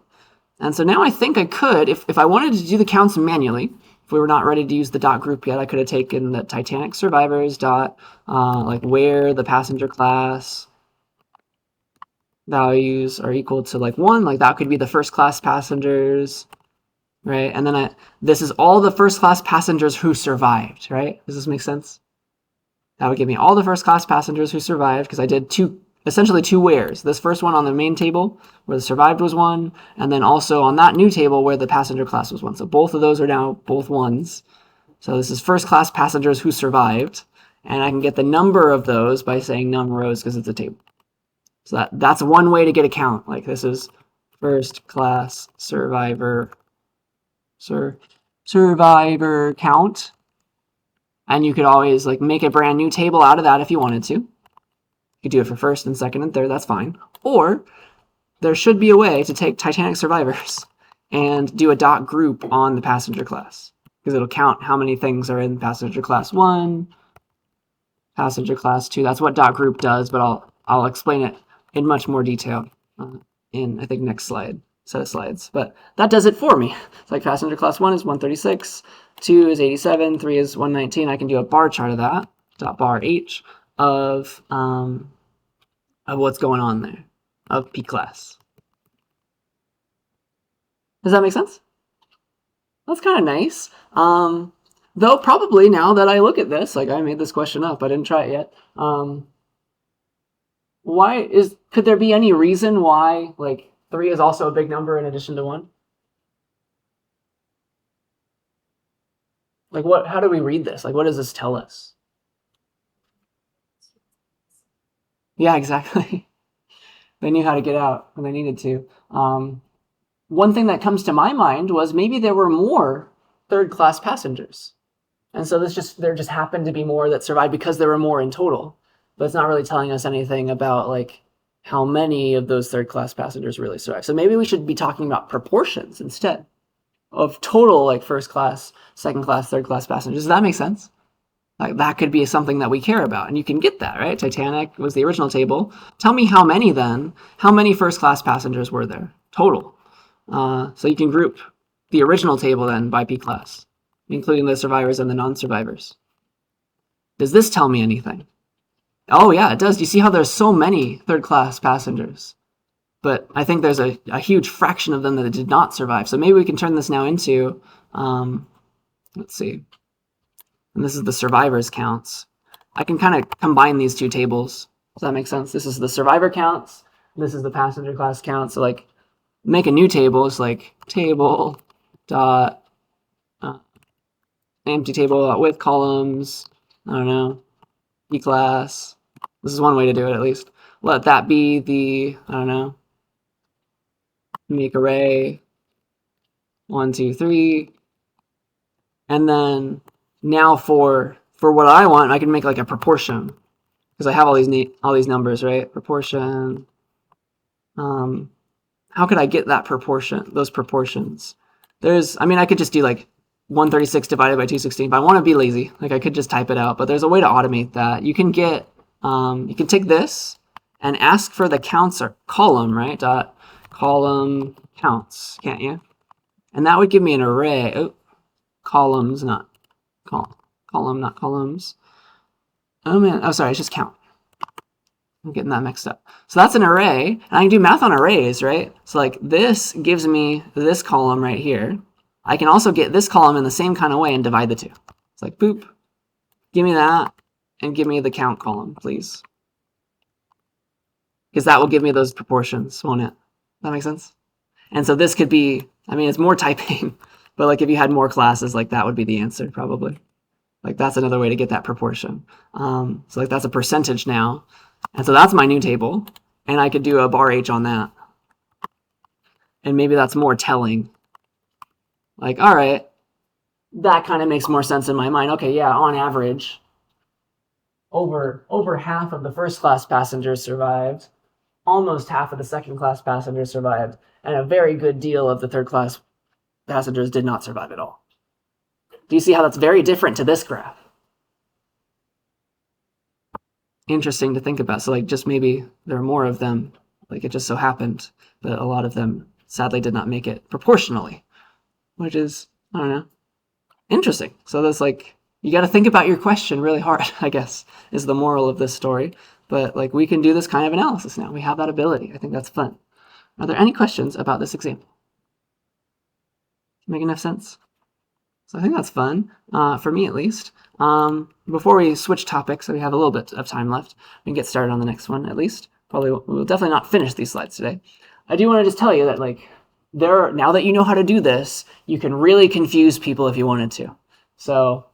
And so now I think I could, if I wanted to do the counts manually, if we were not ready to use the dot group yet, I could have taken the Titanic survivors dot, like where the passenger class values are equal to like 1, like that could be the first class passengers, right? And then this is all the first class passengers who survived, right? Does this make sense? That would give me all the first class passengers who survived, because I did essentially two wheres. This first one on the main table where the survived was 1, and then also on that new table where the passenger class was 1. So both of those are now both 1s. So this is first class passengers who survived, and I can get the number of those by saying num rows because it's a table. So that's one way to get a count. Like this is first class survivor count. And you could always like make a brand new table out of that if you wanted to. You could do it for first and second and third, that's fine. Or there should be a way to take Titanic survivors and do a dot group on the passenger class, because it'll count how many things are in passenger class 1, passenger class 2. That's what dot group does, but I'll explain it in much more detail in, I think, next set of slides. But that does it for me. It's like passenger class 1 is 136, 2 is 87, 3 is 119. I can do a bar chart of that, dot bar H, of what's going on there, of P class. Does that make sense? That's kind of nice. Though probably now that I look at this, like I made this question up, I didn't try it yet. Could there be any reason why like 3 is also a big number in addition to 1? Like how do we read this? Like what does this tell us? Yeah, exactly. They knew how to get out when they needed to. One thing that comes to my mind was maybe there were more third-class passengers. And so there just happened to be more that survived because there were more in total. But it's not really telling us anything about like how many of those third-class passengers really survived. So maybe we should be talking about proportions instead of total like first class, second class, third class passengers. Does that make sense? Like that could be something that we care about, and you can get that, right? Titanic was the original table. Tell me how many first class passengers were there total? So you can group the original table then by P class, including the survivors and the non-survivors. Does this tell me anything? Oh yeah, it does. You see how there's so many third class passengers, but I think there's a huge fraction of them that did not survive. So maybe we can turn this now into, let's see. And this is the survivors counts. I can kind of combine these two tables. Does that make sense? This is the survivor counts. This is the passenger class count. So like make a new table. It's like table dot empty table with columns. I don't know. P class. This is one way to do it at least. Let that be the, I don't know, make array 1, 2, 3. And then now for what I want, I can make like a proportion because I have all these numbers, right? Proportion. How could I get that proportion? Those proportions. I could just do like 136 divided by 216. But I want to be lazy. Like I could just type it out. But there's a way to automate that. You can get, you can take this and ask for the counts or column, right? Dot column counts, can't you? And that would give me an array. Oh, columns, not column, not columns. Oh man, oh sorry, it's just count. I'm getting that mixed up. So that's an array, and I can do math on arrays, right? So like this gives me this column right here. I can also get this column in the same kind of way and divide the two. It's like boop, give me that, and give me the count column, please. Because that will give me those proportions, won't it? That makes sense? And so this could be, it's more typing, but like if you had more classes, like that would be the answer probably. Like that's another way to get that proportion. So like that's a percentage now. And so that's my new table. And I could do a bar H on that. And maybe that's more telling. Like, all right, that kind of makes more sense in my mind. Okay, yeah, on average, over half of the first class passengers survived. Almost half of the second class passengers survived. And a very good deal of the third class passengers did not survive at all. Do you see how that's very different to this graph? Interesting to think about. So like just maybe there are more of them. Like it just so happened that a lot of them sadly did not make it proportionally, which is, I don't know, interesting. So that's like, you got to think about your question really hard, I guess, is the moral of this story. But like we can do this kind of analysis now. We have that ability. I think that's fun. Are there any questions about this example? Make enough sense? So I think that's fun, for me at least. Before we switch topics, so we have a little bit of time left, we can get started on the next one at least. We'll definitely not finish these slides today. I do want to just tell you that like now that you know how to do this, you can really confuse people if you wanted to. So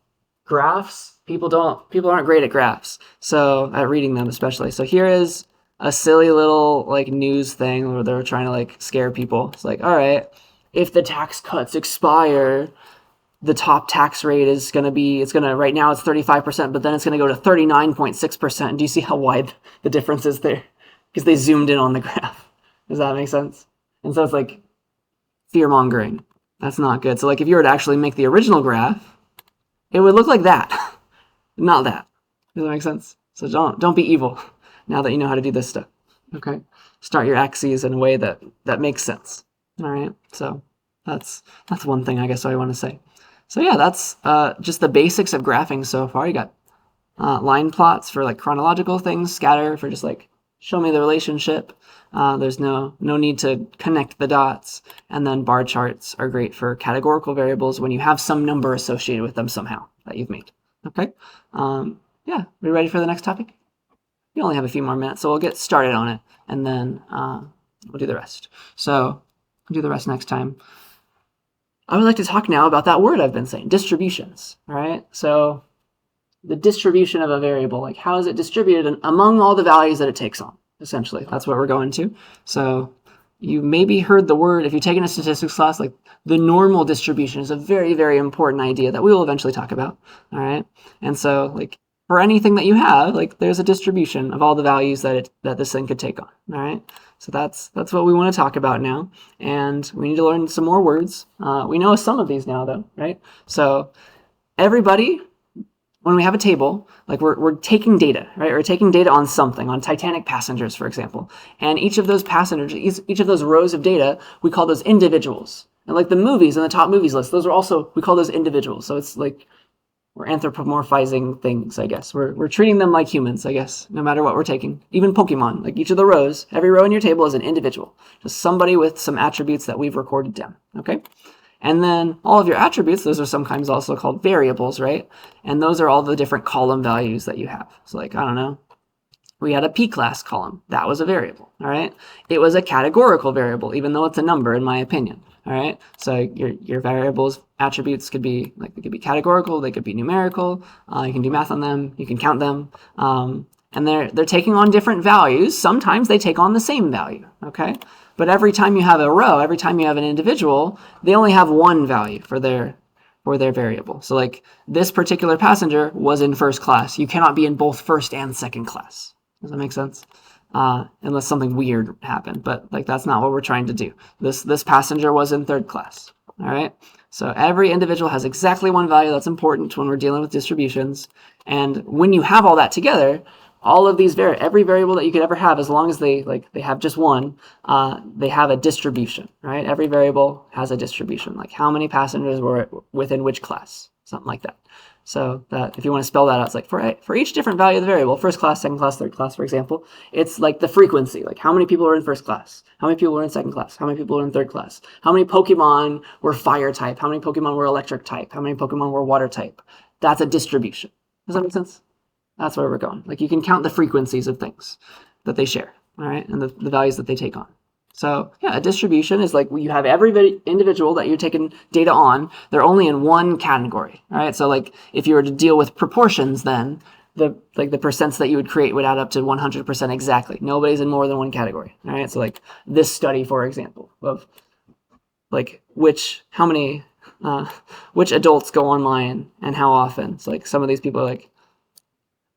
graphs, people aren't great at graphs, so at reading them especially. So here is a silly little like news thing where they're trying to like scare people. It's like, all right, if the tax cuts expire, the top tax rate is going to be, it's going to, right now it's 35%, but then it's going to go to 39.6%. Do you see how wide the difference is there? Because they zoomed in on the graph. Does that make sense? And so it's like fear mongering. That's not good. So like if you were to actually make the original graph, it would look like that, not that. Does that make sense? So don't be evil now that you know how to do this stuff. Okay, start your axes in a way that makes sense. All right, so that's one thing I guess I want to say. So yeah, that's just the basics of graphing so far. You got line plots for like chronological things, scatter for just like show me the relationship. There's no need to connect the dots. And then bar charts are great for categorical variables when you have some number associated with them somehow that you've made. Okay, yeah, we ready for the next topic? We only have a few more minutes, so we'll get started on it, and then we'll do the rest. So we'll do the rest next time. I would like to talk now about that word I've been saying, distributions. All right, so the distribution of a variable, like how is it distributed among all the values that it takes on, essentially. That's what we're going to. So you maybe heard the word, if you've taken a statistics class, like the normal distribution is a very, very important idea that we will eventually talk about. All right, and so like for anything that you have, like there's a distribution of all the values that this thing could take on. All right, so that's what we want to talk about now, and we need to learn some more words. We know some of these now, though, right? So everybody, when we have a table, like we're taking data, right? We're taking data on something, on Titanic passengers, for example, and each of those passengers, each of those rows of data, we call those individuals. And like the movies in the top movies list, those are also, we call those individuals. So it's like we're anthropomorphizing things, I guess. We're treating them like humans, I guess, no matter what we're taking. Even Pokemon, like each of the rows, every row in your table is an individual, just somebody with some attributes that we've recorded down, okay? And then all of your attributes, those are sometimes also called variables, right? And those are all the different column values that you have. So like, I don't know, we had a p-class column. That was a variable, all right? It was a categorical variable, even though it's a number, in my opinion, all right? So your variables attributes could be like, they could be categorical, they could be numerical. You can do math on them, you can count them, and they're taking on different values. Sometimes they take on the same value, okay? But every time you have a row, every time you have an individual, they only have one value for their variable. So like this particular passenger was in first class. You cannot be in both first and second class. Does that make sense? Unless something weird happened, but like that's not what we're trying to do. This passenger was in third class. All right. So every individual has exactly one value. That's important when we're dealing with distributions. And when you have all that together, all of these every variable that you could ever have, as long as they have just one, they have a distribution, right? Every variable has a distribution, like how many passengers were within which class, something like that. So that if you want to spell that out, it's like for each different value of the variable, first class, second class, third class, for example, it's like the frequency, like how many people are in first class, how many people are in second class, how many people are in third class, how many Pokemon were fire type, how many Pokemon were electric type, how many Pokemon were water type. That's a distribution. Does that make sense? That's where we're going. Like you can count the frequencies of things that they share, all right, and the values that they take on. So yeah, a distribution is like you have every individual that you're taking data on, they're only in one category, all right? So like if you were to deal with proportions, then the percents that you would create would add up to 100% exactly. Nobody's in more than one category, all right? So like this study, for example, of like which adults go online and how often. So like some of these people are like,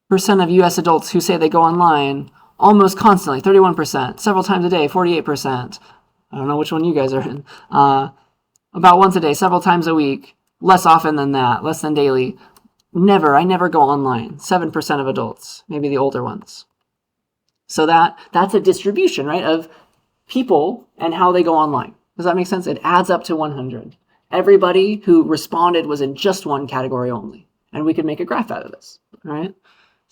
percent of U.S. adults who say they go online almost constantly, 31%, several times a day, 48%. I don't know which one you guys are in. About once a day, several times a week, less often than that, less than daily. I never go online. 7% of adults, maybe the older ones. So that's a distribution, right, of people and how they go online. Does that make sense? It adds up to 100. Everybody who responded was in just one category only. And we could make a graph out of this, right?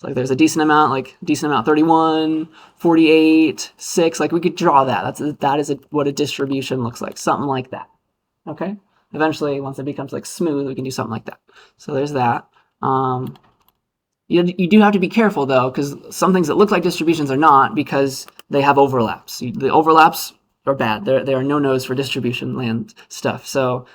Like there's a decent amount, 31, 48, 6. Like we could draw that. That is what a distribution looks like, something like that. Okay. Eventually, once it becomes like smooth, we can do something like that. So there's that. You do have to be careful though, because some things that look like distributions are not, because they have overlaps. The overlaps or bad. There are no-nos for distribution land stuff. So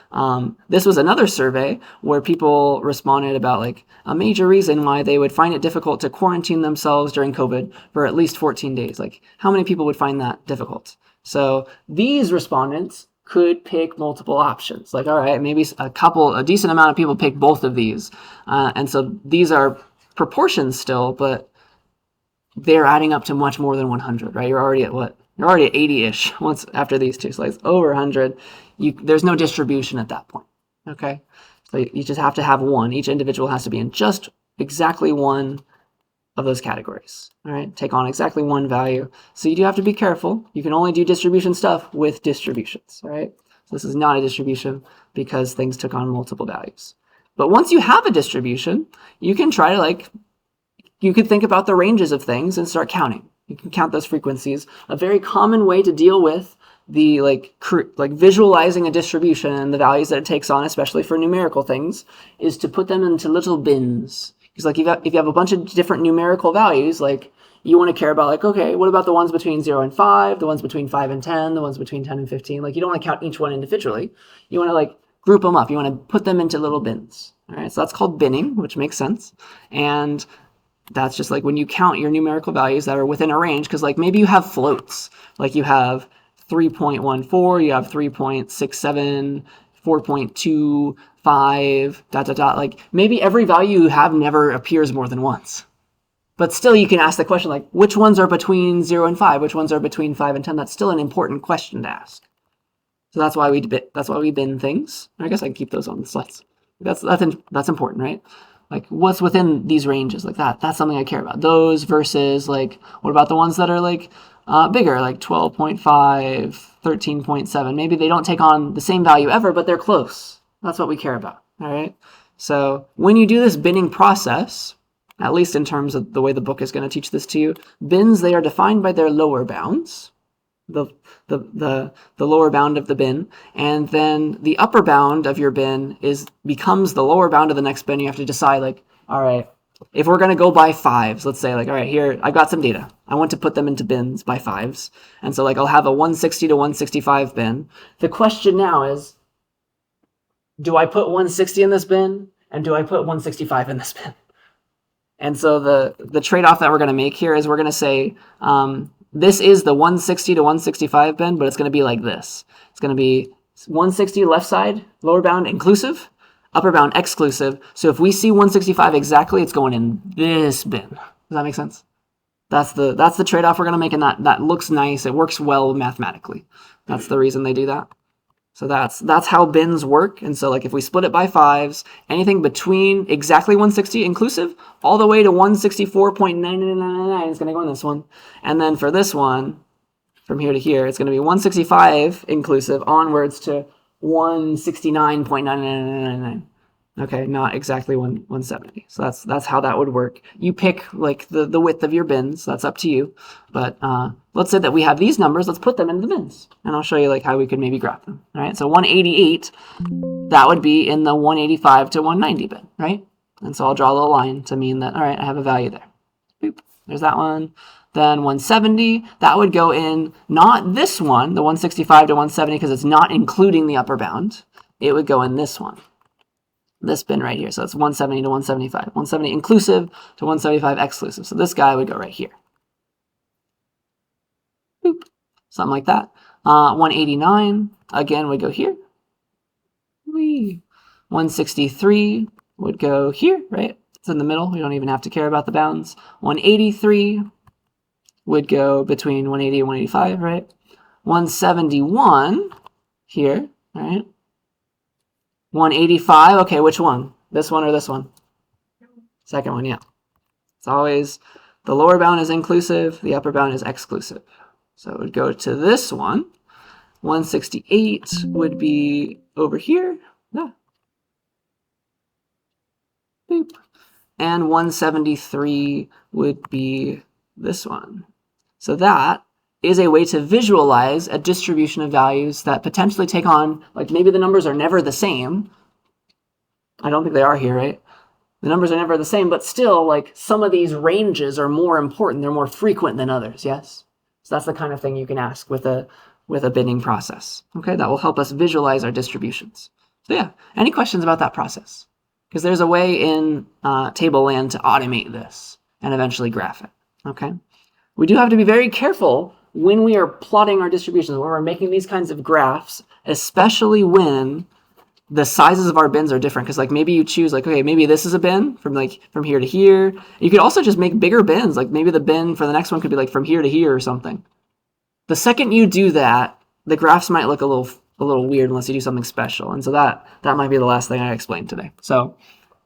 this was another survey where people responded about like a major reason why they would find it difficult to quarantine themselves during COVID for at least 14 days. Like how many people would find that difficult? So these respondents could pick multiple options. Like, all right, maybe a decent amount of people pick both of these. And so these are proportions still, but they're adding up to much more than 100, right? You're already at what? You're already at 80-ish once after these two slides. Over 100, there's no distribution at that point, okay? So you just have to have one. Each individual has to be in just exactly one of those categories, all right? Take on exactly one value. So you do have to be careful. You can only do distribution stuff with distributions, all right? So this is not a distribution because things took on multiple values. But once you have a distribution, you can try to you could think about the ranges of things and start counting. You can count those frequencies. A very common way to deal with the visualizing a distribution and the values that it takes on, especially for numerical things, is to put them into little bins. Because like if you have a bunch of different numerical values, like you want to care about okay, what about the ones between 0 and 5, the ones between 5 and 10, the ones between 10 and 15? Like you don't want to count each one individually. You want to group them up. You want to put them into little bins. All right, so that's called binning, which makes sense. And that's just when you count your numerical values that are within a range, because maybe you have floats, you have 3.14, you have 3.67, 4.25, ... maybe every value you have never appears more than once. But still, you can ask the question, which ones are between 0 and 5? Which ones are between 5 and 10? That's still an important question to ask. So that's why we bin things. I guess I can keep those on the slides. That's important, right? What's within these ranges that's something I care about. Those versus what about the ones that are bigger, 12.5, 13.7? Maybe they don't take on the same value ever, but they're close. That's what we care about. All right. So when you do this binning process, at least in terms of the way the book is going to teach this to you, bins, they are defined by their lower bounds. The lower bound of the bin, and then the upper bound of your bin becomes the lower bound of the next bin. You have to decide all right, if we're going to go by fives, let's say all right, here I've got some data, I want to put them into bins by fives, and so I'll have a 160 to 165 bin. The question now is, do I put 160 in this bin, and do I put 165 in this bin? And so the trade-off that we're going to make here is we're going to say this is the 160 to 165 bin, but it's going to be like this. It's going to be 160 left side, lower bound inclusive, upper bound exclusive. So if we see 165 exactly, it's going in this bin. Does that make sense? That's the trade-off we're going to make, and that looks nice. It works well mathematically. That's the reason they do that. So that's how bins work. And so if we split it by fives, anything between exactly 160 inclusive all the way to 164.9999 is going to go in this one. And then for this one, from here to here, it's going to be 165 inclusive onwards to 169.9999. Okay, not exactly 170. So that's how that would work. You pick the width of your bins. That's up to you. But let's say that we have these numbers. Let's put them into the bins, and I'll show you how we could maybe graph them. All right. So 188, that would be in the 185 to 190 bin, right? And so I'll draw a little line to mean that all right, I have a value there. Boop. There's that one. Then 170, that would go in not this one, the 165 to 170, because it's not including the upper bound. It would go in this one. This bin right here. So it's 170 to 175. 170 inclusive to 175 exclusive. So this guy would go right here. Boop. Something like that. 189, again, would go here. Whee. 163 would go here, right? It's in the middle. We don't even have to care about the bounds. 183 would go between 180 and 185, right? 171 here, right? 185, okay, which one? This one or this one? Second one, yeah. It's always the lower bound is inclusive, the upper bound is exclusive. So it would go to this one. 168 would be over here. Yeah. Boop. And 173 would be this one. So that is a way to visualize a distribution of values that potentially take on, maybe the numbers are never the same. I don't think they are here, right? The numbers are never the same, but still, some of these ranges are more important. They're more frequent than others, yes? So that's the kind of thing you can ask with a with a binning process. Okay, that will help us visualize our distributions. So yeah, any questions about that process? Because there's a way in Tableland to automate this and eventually graph it. Okay, we do have to be very careful when we are plotting our distributions, when we're making these kinds of graphs, especially when the sizes of our bins are different. Because like maybe you choose like, okay, maybe this is a bin from here to here. You could also just make bigger bins. Like maybe the bin for the next one could be like from here to here or something. The second you do that, the graphs might look a little weird unless you do something special. And so that might be the last thing I explain today. So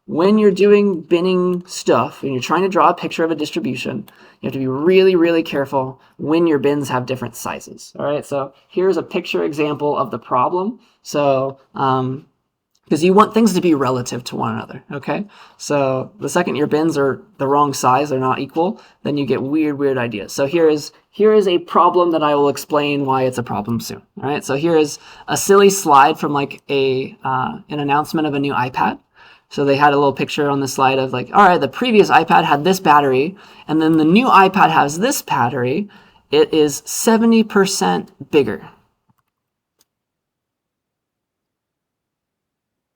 when you're doing binning stuff and you're trying to draw a picture of a distribution, you have to be really, really careful when your bins have different sizes. All right, so here's a picture example of the problem. So because you want things to be relative to one another, okay? So the second your bins are the wrong size, they're not equal, then you get weird ideas. So here is a problem that I will explain why it's a problem soon, all right? So here is a silly slide from like an announcement of a new iPad. So they had a little picture on the slide of like, all right, the previous iPad had this battery, and then the new iPad has this battery. It is 70% bigger.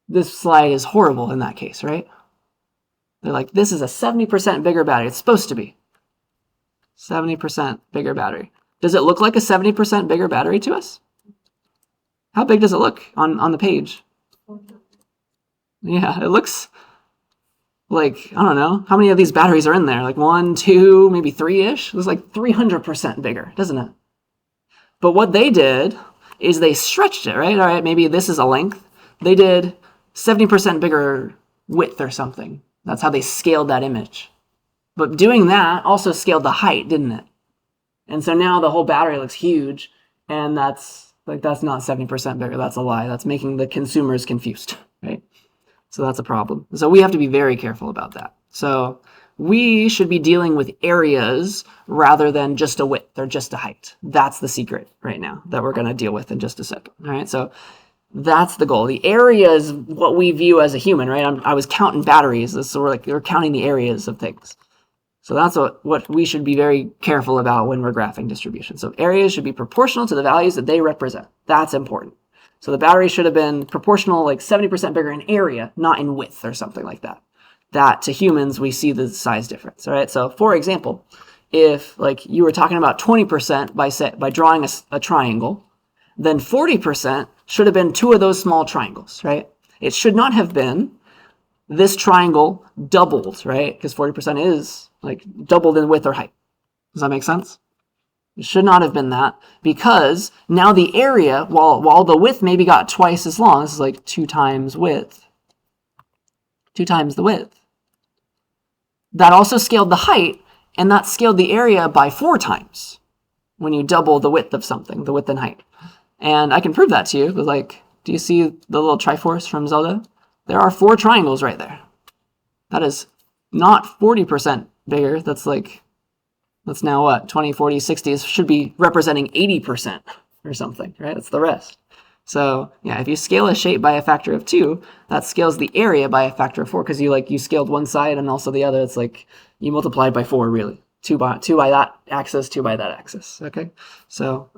This slide is horrible in that case, right? They're like, this is a 70% bigger battery. It's supposed to be 70% bigger battery. Does it look like a 70% bigger battery to us? How big does it look on the page? Yeah, it looks like, I don't know, how many of these batteries are in there? Like 1, 2, maybe 3-ish? It was like 300% bigger, doesn't it? But what they did is they stretched it, right? All right, maybe this is a length. They did 70% bigger width or something. That's how they scaled that image. But doing that also scaled the height, didn't it? And so now the whole battery looks huge, and that's not 70% bigger. That's a lie. That's making the consumers confused, right? So that's a problem. So we have to be very careful about that. So we should be dealing with areas rather than just a width or just a height. That's the secret right now that we're going to deal with in just a second. All right, so that's the goal. The area is what we view as a human, right? I was counting batteries, so we're counting the areas of things. So that's what we should be very careful about when we're graphing distribution. So areas should be proportional to the values that they represent. That's important. So the battery should have been proportional, like 70% bigger in area, not in width or something like that. That to humans, we see the size difference. All right. So for example, if like you were talking about 20% by drawing a triangle, then 40% should have been 2 of those small triangles, right? It should not have been this triangle doubled, right? Because 40% is like doubled in width or height. Does that make sense? It should not have been that, because now the area, while the width maybe got twice as long, this is like 2 times width, 2 times the width. That also scaled the height, and that scaled the area by 4 times when you double the width of something, the width and height. And I can prove that to you, but like, do you see the little Triforce from Zelda? There are 4 triangles right there. That is not 40% bigger. That's now what? 20, 40, 60. It should be representing 80% or something, right? That's the rest. So yeah, if you scale a shape by a factor of 2, that scales the area by a factor of 4, because you scaled one side and also the other. It's like you multiplied by 4, really. 2 by that axis, 2 by that axis. Okay, so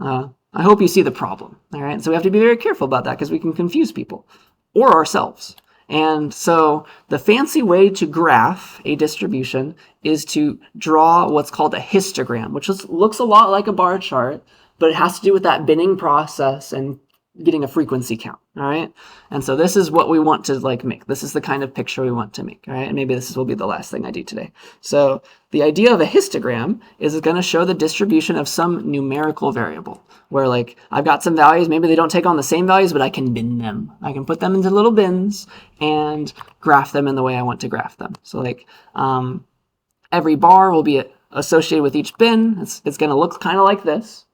I hope you see the problem. All right, so we have to be very careful about that because we can confuse people or ourselves. And so the fancy way to graph a distribution is to draw what's called a histogram, which looks a lot like a bar chart, but it has to do with that binning process and getting a frequency count, all right? And so this is what we want to make. This is the kind of picture we want to make, all right? And maybe this will be the last thing I do today. So the idea of a histogram is it's going to show the distribution of some numerical variable, where like I've got some values, maybe they don't take on the same values, but I can bin them. I can put them into little bins and graph them in the way I want to graph them. So like every bar will be associated with each bin. It's going to look kind of like this.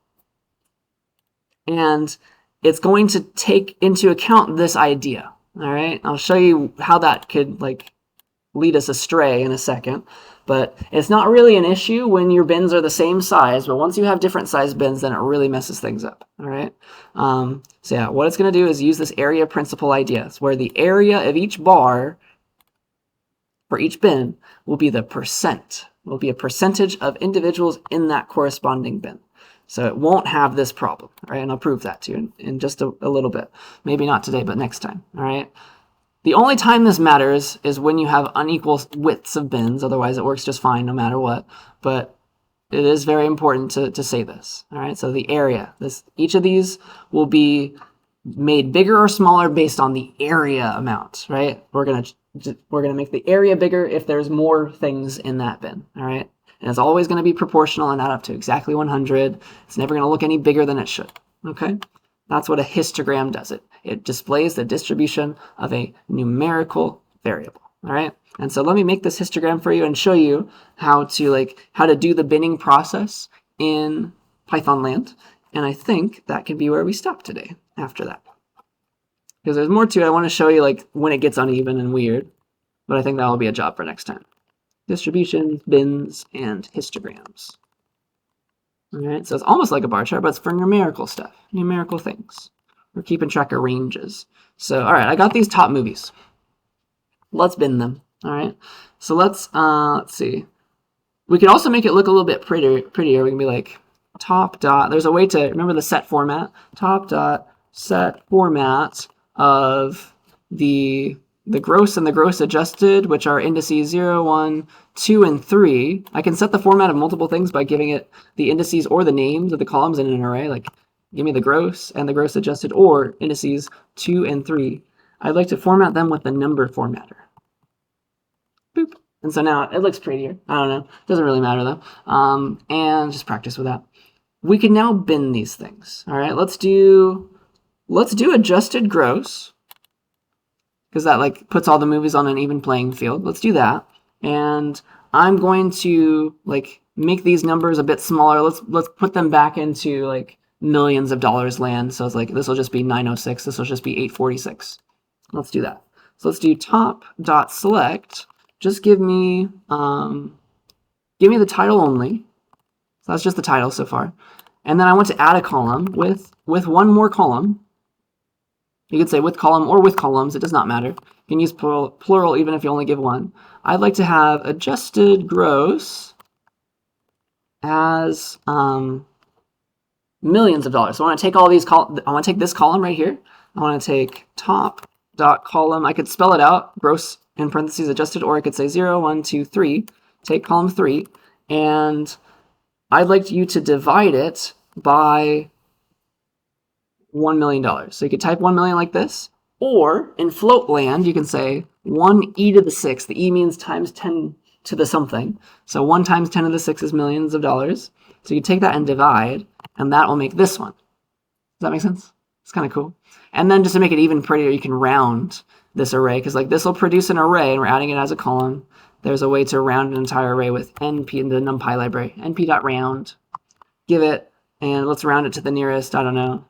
And it's going to take into account this idea, all right? I'll show you how that could lead us astray in a second, but it's not really an issue when your bins are the same size, but once you have different size bins, then it really messes things up, all right? So yeah, what it's going to do is use this area principle idea. It's where the area of each bar for each bin will be the percent, will be a percentage of individuals in that corresponding bin. So it won't have this problem, right? And I'll prove that to you in just a little bit. Maybe not today, but next time, all right? The only time this matters is when you have unequal widths of bins. Otherwise, it works just fine no matter what. But it is very important to say this, all right? So the area, each of these will be made bigger or smaller based on the area amount, right? We're gonna make the area bigger if there's more things in that bin, all right? And it's always going to be proportional and add up to exactly 100. It's never going to look any bigger than it should, okay? That's what a histogram does. It displays the distribution of a numerical variable, all right? And so let me make this histogram for you and show you how to do the binning process in Python land. And I think that can be where we stop today after that. Because there's more to it. I want to show you like when it gets uneven and weird, but I think that will be a job for next time. Distributions, bins, and histograms. All right, so it's almost like a bar chart, but it's for numerical stuff, numerical things. We're keeping track of ranges. So, all right, I got these top movies. Let's bin them. All right, so let's see. We can also make it look a little bit prettier. We can be like top dot. There's a way to remember the set format. Top dot set format of the gross and the gross adjusted, which are indices 0, 1, 2, and 3. I can set the format of multiple things by giving it the indices or the names of the columns in an array. Like, give me the gross and the gross adjusted, or indices 2 and 3. I'd like to format them with the number formatter. Boop. And so now it looks prettier. I don't know. Doesn't really matter, though. And just practice with that. We can now bin these things. All right, let's do adjusted gross, because that like puts all the movies on an even playing field. Let's do that. And I'm going to like make these numbers a bit smaller. Let's put them back into like millions of dollars land. So it's like this will just be 906. This will just be 846. Let's do that. So let's do top.select. Just give me the title only. So that's just the title so far. And then I want to add a column with one more column. You could say with column or with columns. It does not matter. You can use plural even if you only give one. I'd like to have adjusted gross as millions of dollars. So I want to take all these I want to take this column right here. I want to take top.column. I could spell it out, gross in parentheses adjusted, or I could say 0, 1, 2, 3. Take column 3, and I'd like you to divide it by $1 million. So you could type 1 million like this, or in float land, you can say 1e to the 6. The e means times 10 to the something. So 1 times 10 to the 6 is millions of dollars. So you take that and divide, and that will make this one. Does that make sense? It's kind of cool. And then just to make it even prettier, you can round this array, because like this will produce an array, and we're adding it as a column. There's a way to round an entire array with np in the NumPy library. np.round. Give it, and let's round it to the nearest, I don't know,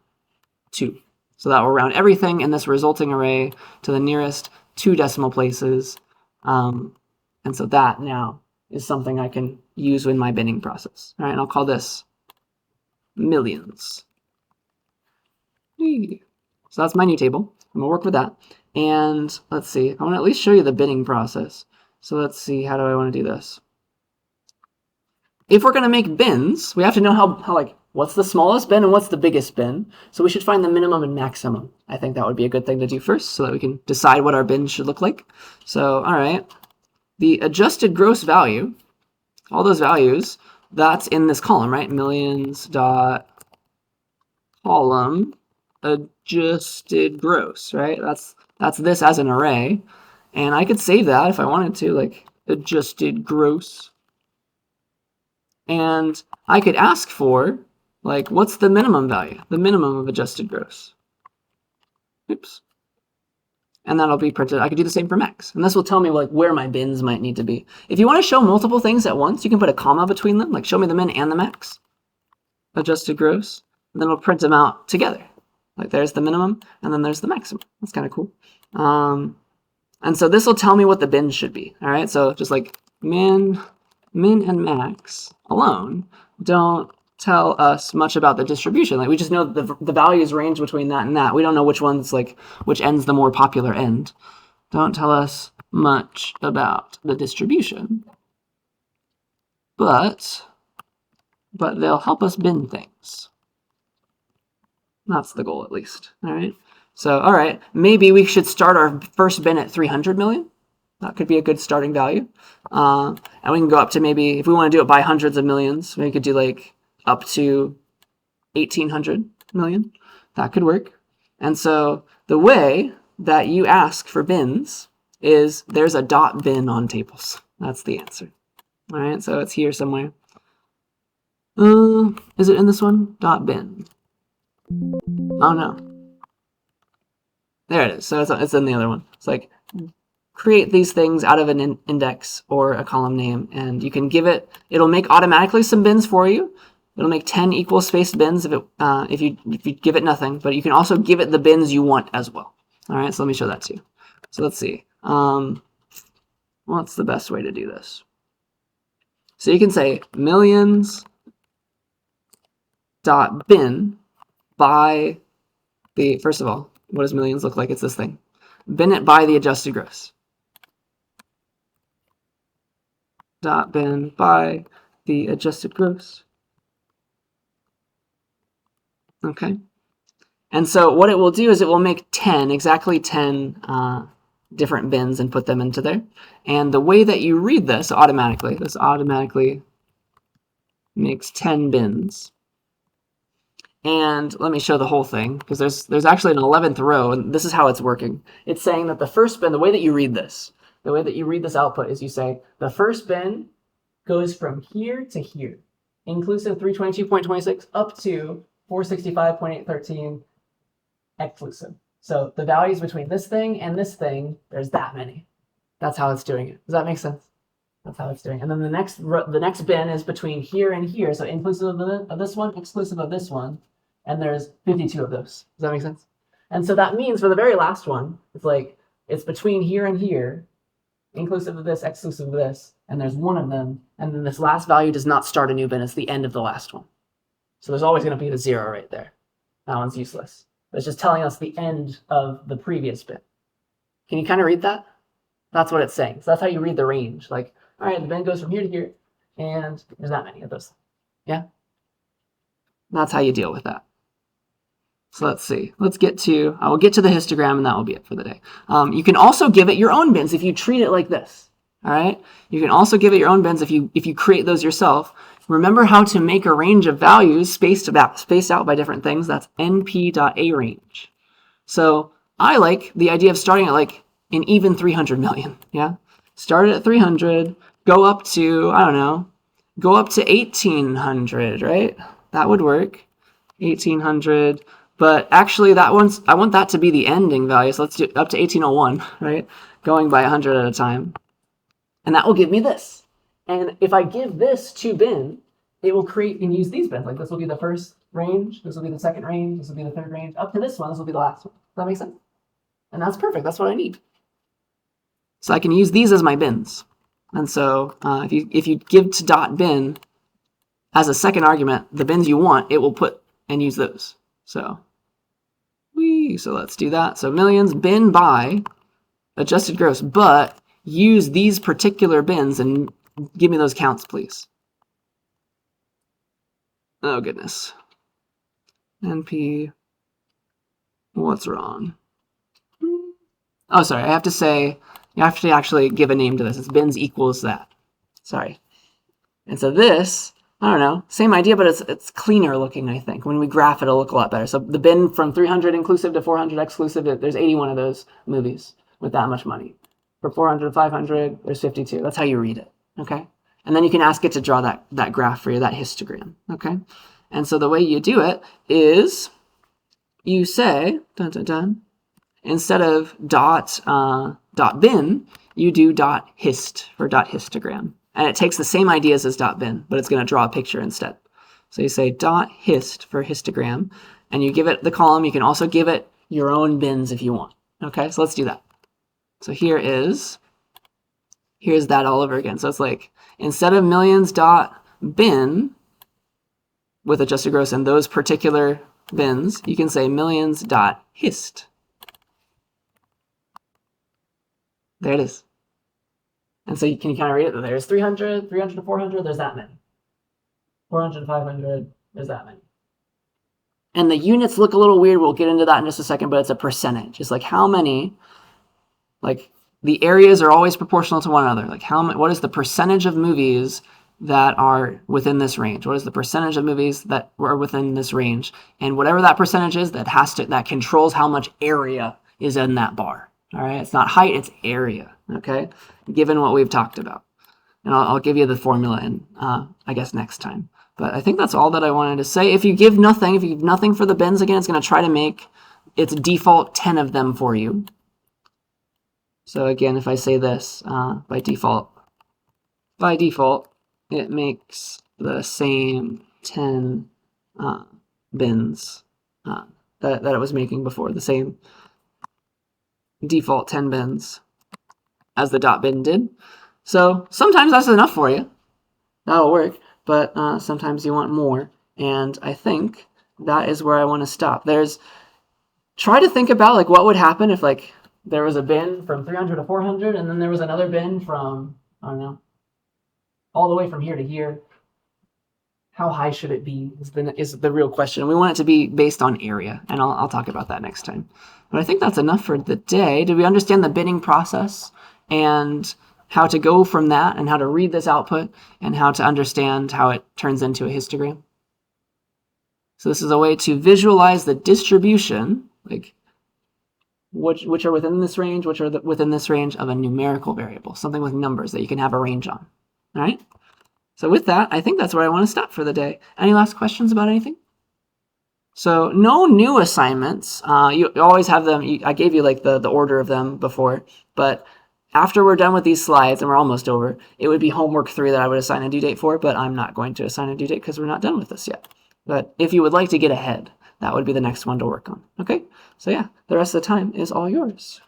2. So that will round everything in this resulting array to the nearest 2 decimal places. And so that now is something I can use in my binning process. All right, and I'll call this millions. So that's my new table. I'm going to work with that. And let's see, I want to at least show you the binning process. So let's see, how do I want to do this? If we're going to make bins, we have to know how like, what's the smallest bin and what's the biggest bin. So we should find the minimum and maximum. I think that would be a good thing to do first so that we can decide what our bin should look like. So, all right, the adjusted gross value, all those values, that's in this column, right? Millions dot column adjusted gross, right? That's this as an array. And I could save that if I wanted to, like adjusted gross. And I could ask for, like, what's the minimum value? The minimum of adjusted gross. Oops. And that'll be printed. I could do the same for max. And this will tell me like where my bins might need to be. If you want to show multiple things at once, you can put a comma between them, like show me the min and the max. Adjusted gross. And then it'll print them out together. Like there's the minimum, and then there's the maximum. That's kind of cool. And so this will tell me what the bin should be. All right, so just like min and max alone don't tell us much about the distribution. Like we just know the values range between that and that. We don't know which one's like, which end's the more popular end. Don't tell us much about the distribution. But but they'll help us bin things. That's the goal, at least. All right. So, all right, maybe we should start our first bin at 300 million. That could be a good starting value. And we can go up to maybe, if we want to do it by hundreds of millions, we could do like up to 1,800 million. That could work. And so the way that you ask for bins is there's a dot bin on tables. That's the answer. All right, so it's here somewhere. Is it in this one? Dot bin. Oh no. There it is. So it's in the other one. It's like create these things out of an index or a column name, and you can give it. It'll make automatically some bins for you. It'll make 10 equal spaced bins if you give it nothing, but you can also give it the bins you want as well. All right, so let me show that to you. So let's see. What's the best way to do this? So you can say millions dot bin by the, first of all, what does millions look like? It's this thing. Bin it by the adjusted gross. Dot bin by the adjusted gross. Okay. And so what it will do is it will make 10, exactly 10 different bins and put them into there. And the way that you read this automatically makes 10 bins. And let me show the whole thing, because there's actually an 11th row, and this is how it's working. It's saying that the first bin, the way that you read this output is you say the first bin goes from here to here, inclusive 322.26 up to 465.813 exclusive. So the values between this thing and this thing, there's that many. That's how it's doing it. Does that make sense? That's how it's doing it. And then the next bin is between here and here, so inclusive of this one, exclusive of this one, and there's 52 of those. Does that make sense? And so that means for the very last one, it's like it's between here and here, inclusive of this, exclusive of this, and there's one of them, and then this last value does not start a new bin. It's the end of the last one. So there's always going to be the 0 right there. That one's useless. But it's just telling us the end of the previous bin. Can you kind of read that? That's what it's saying. So that's how you read the range. Like, all right, the bin goes from here to here, and there's that many of those. Yeah? That's how you deal with that. So let's see. Let's get to, I will get to the histogram, and that will be it for the day. You can also give it your own bins if you treat it like this. All right? You can also give it your own bins if you create those yourself. Remember how to make a range of values spaced out by different things. That's np.arange. So I like the idea of starting at like an even 300 million. Yeah? Start it at 300, go up to, I don't know, go up to 1800, right? That would work. 1800. But actually, I want that to be the ending value. So let's do up to 1801, right? Going by 100 at a time. And that will give me this. And if I give this to bin, it will create and use these bins. Like this will be the first range, this will be the second range, this will be the third range, up to this one, this will be the last one. Does that make sense? And that's perfect. That's what I need. So I can use these as my bins. And so if you give to dot bin as a second argument, the bins you want, it will put and use those. So let's do that. So millions bin by adjusted gross, but use these particular bins and give me those counts, please. Oh, goodness. NP, what's wrong? Oh, sorry, I have to say, you have to actually give a name to this. It's bins equals that. Sorry. And so this, I don't know, same idea, but it's cleaner looking, I think. When we graph it, it'll look a lot better. So the bin from 300 inclusive to 400 exclusive, there's 81 of those movies with that much money. For 400 to 500, there's 52. That's how you read it, okay? And then you can ask it to draw that graph for you, that histogram, okay? And so the way you do it is you say, instead of dot bin, you do dot hist for dot histogram. And it takes the same ideas as dot bin, but it's going to draw a picture instead. So you say dot hist for histogram, and you give it the column. You can also give it your own bins if you want. Okay, so let's do that. So here's that all over again. So it's like, instead of millions dot bin with adjusted gross and those particular bins, you can say millions dot hist. There it is. And so you can kind of read it. There's 300 to 400, there's that many. 400, 500, there's that many. And the units look a little weird. We'll get into that in just a second, but it's a percentage. It's like how many, like the areas are always proportional to one another. Like what is the percentage of movies that are within this range? What is the percentage of movies that are within this range? And whatever that percentage is, that controls how much area is in that bar. All right, it's not height, it's area. Okay, given what we've talked about. And I'll give you the formula in, I guess, next time. But I think that's all that I wanted to say. If you give nothing for the bins again, it's going to try to make its default 10 of them for you. So again, if I say this, by default, it makes the same 10 bins that it was making before, the same default 10 bins as the dot bin did. So sometimes that's enough for you. That'll work, but sometimes you want more. And I think that is where I want to stop. Try to think about like what would happen if like there was a bin from 300 to 400, and then there was another bin from, I don't know, all the way from here to here. How high should it be is the real question. We want it to be based on area, and I'll talk about that next time. But I think that's enough for the day. Did we understand the binning process and how to go from that and how to read this output and how to understand how it turns into a histogram? So this is a way to visualize the distribution, like which are within this range, which are within this range of a numerical variable, something with numbers that you can have a range on. All right? So with that, I think that's where I want to stop for the day. Any last questions about anything? So no new assignments. You always have them. I gave you like the order of them before, but after we're done with these slides, and we're almost over, it would be homework 3 that I would assign a due date for, but I'm not going to assign a due date because we're not done with this yet. But if you would like to get ahead, that would be the next one to work on. Okay? So yeah, the rest of the time is all yours.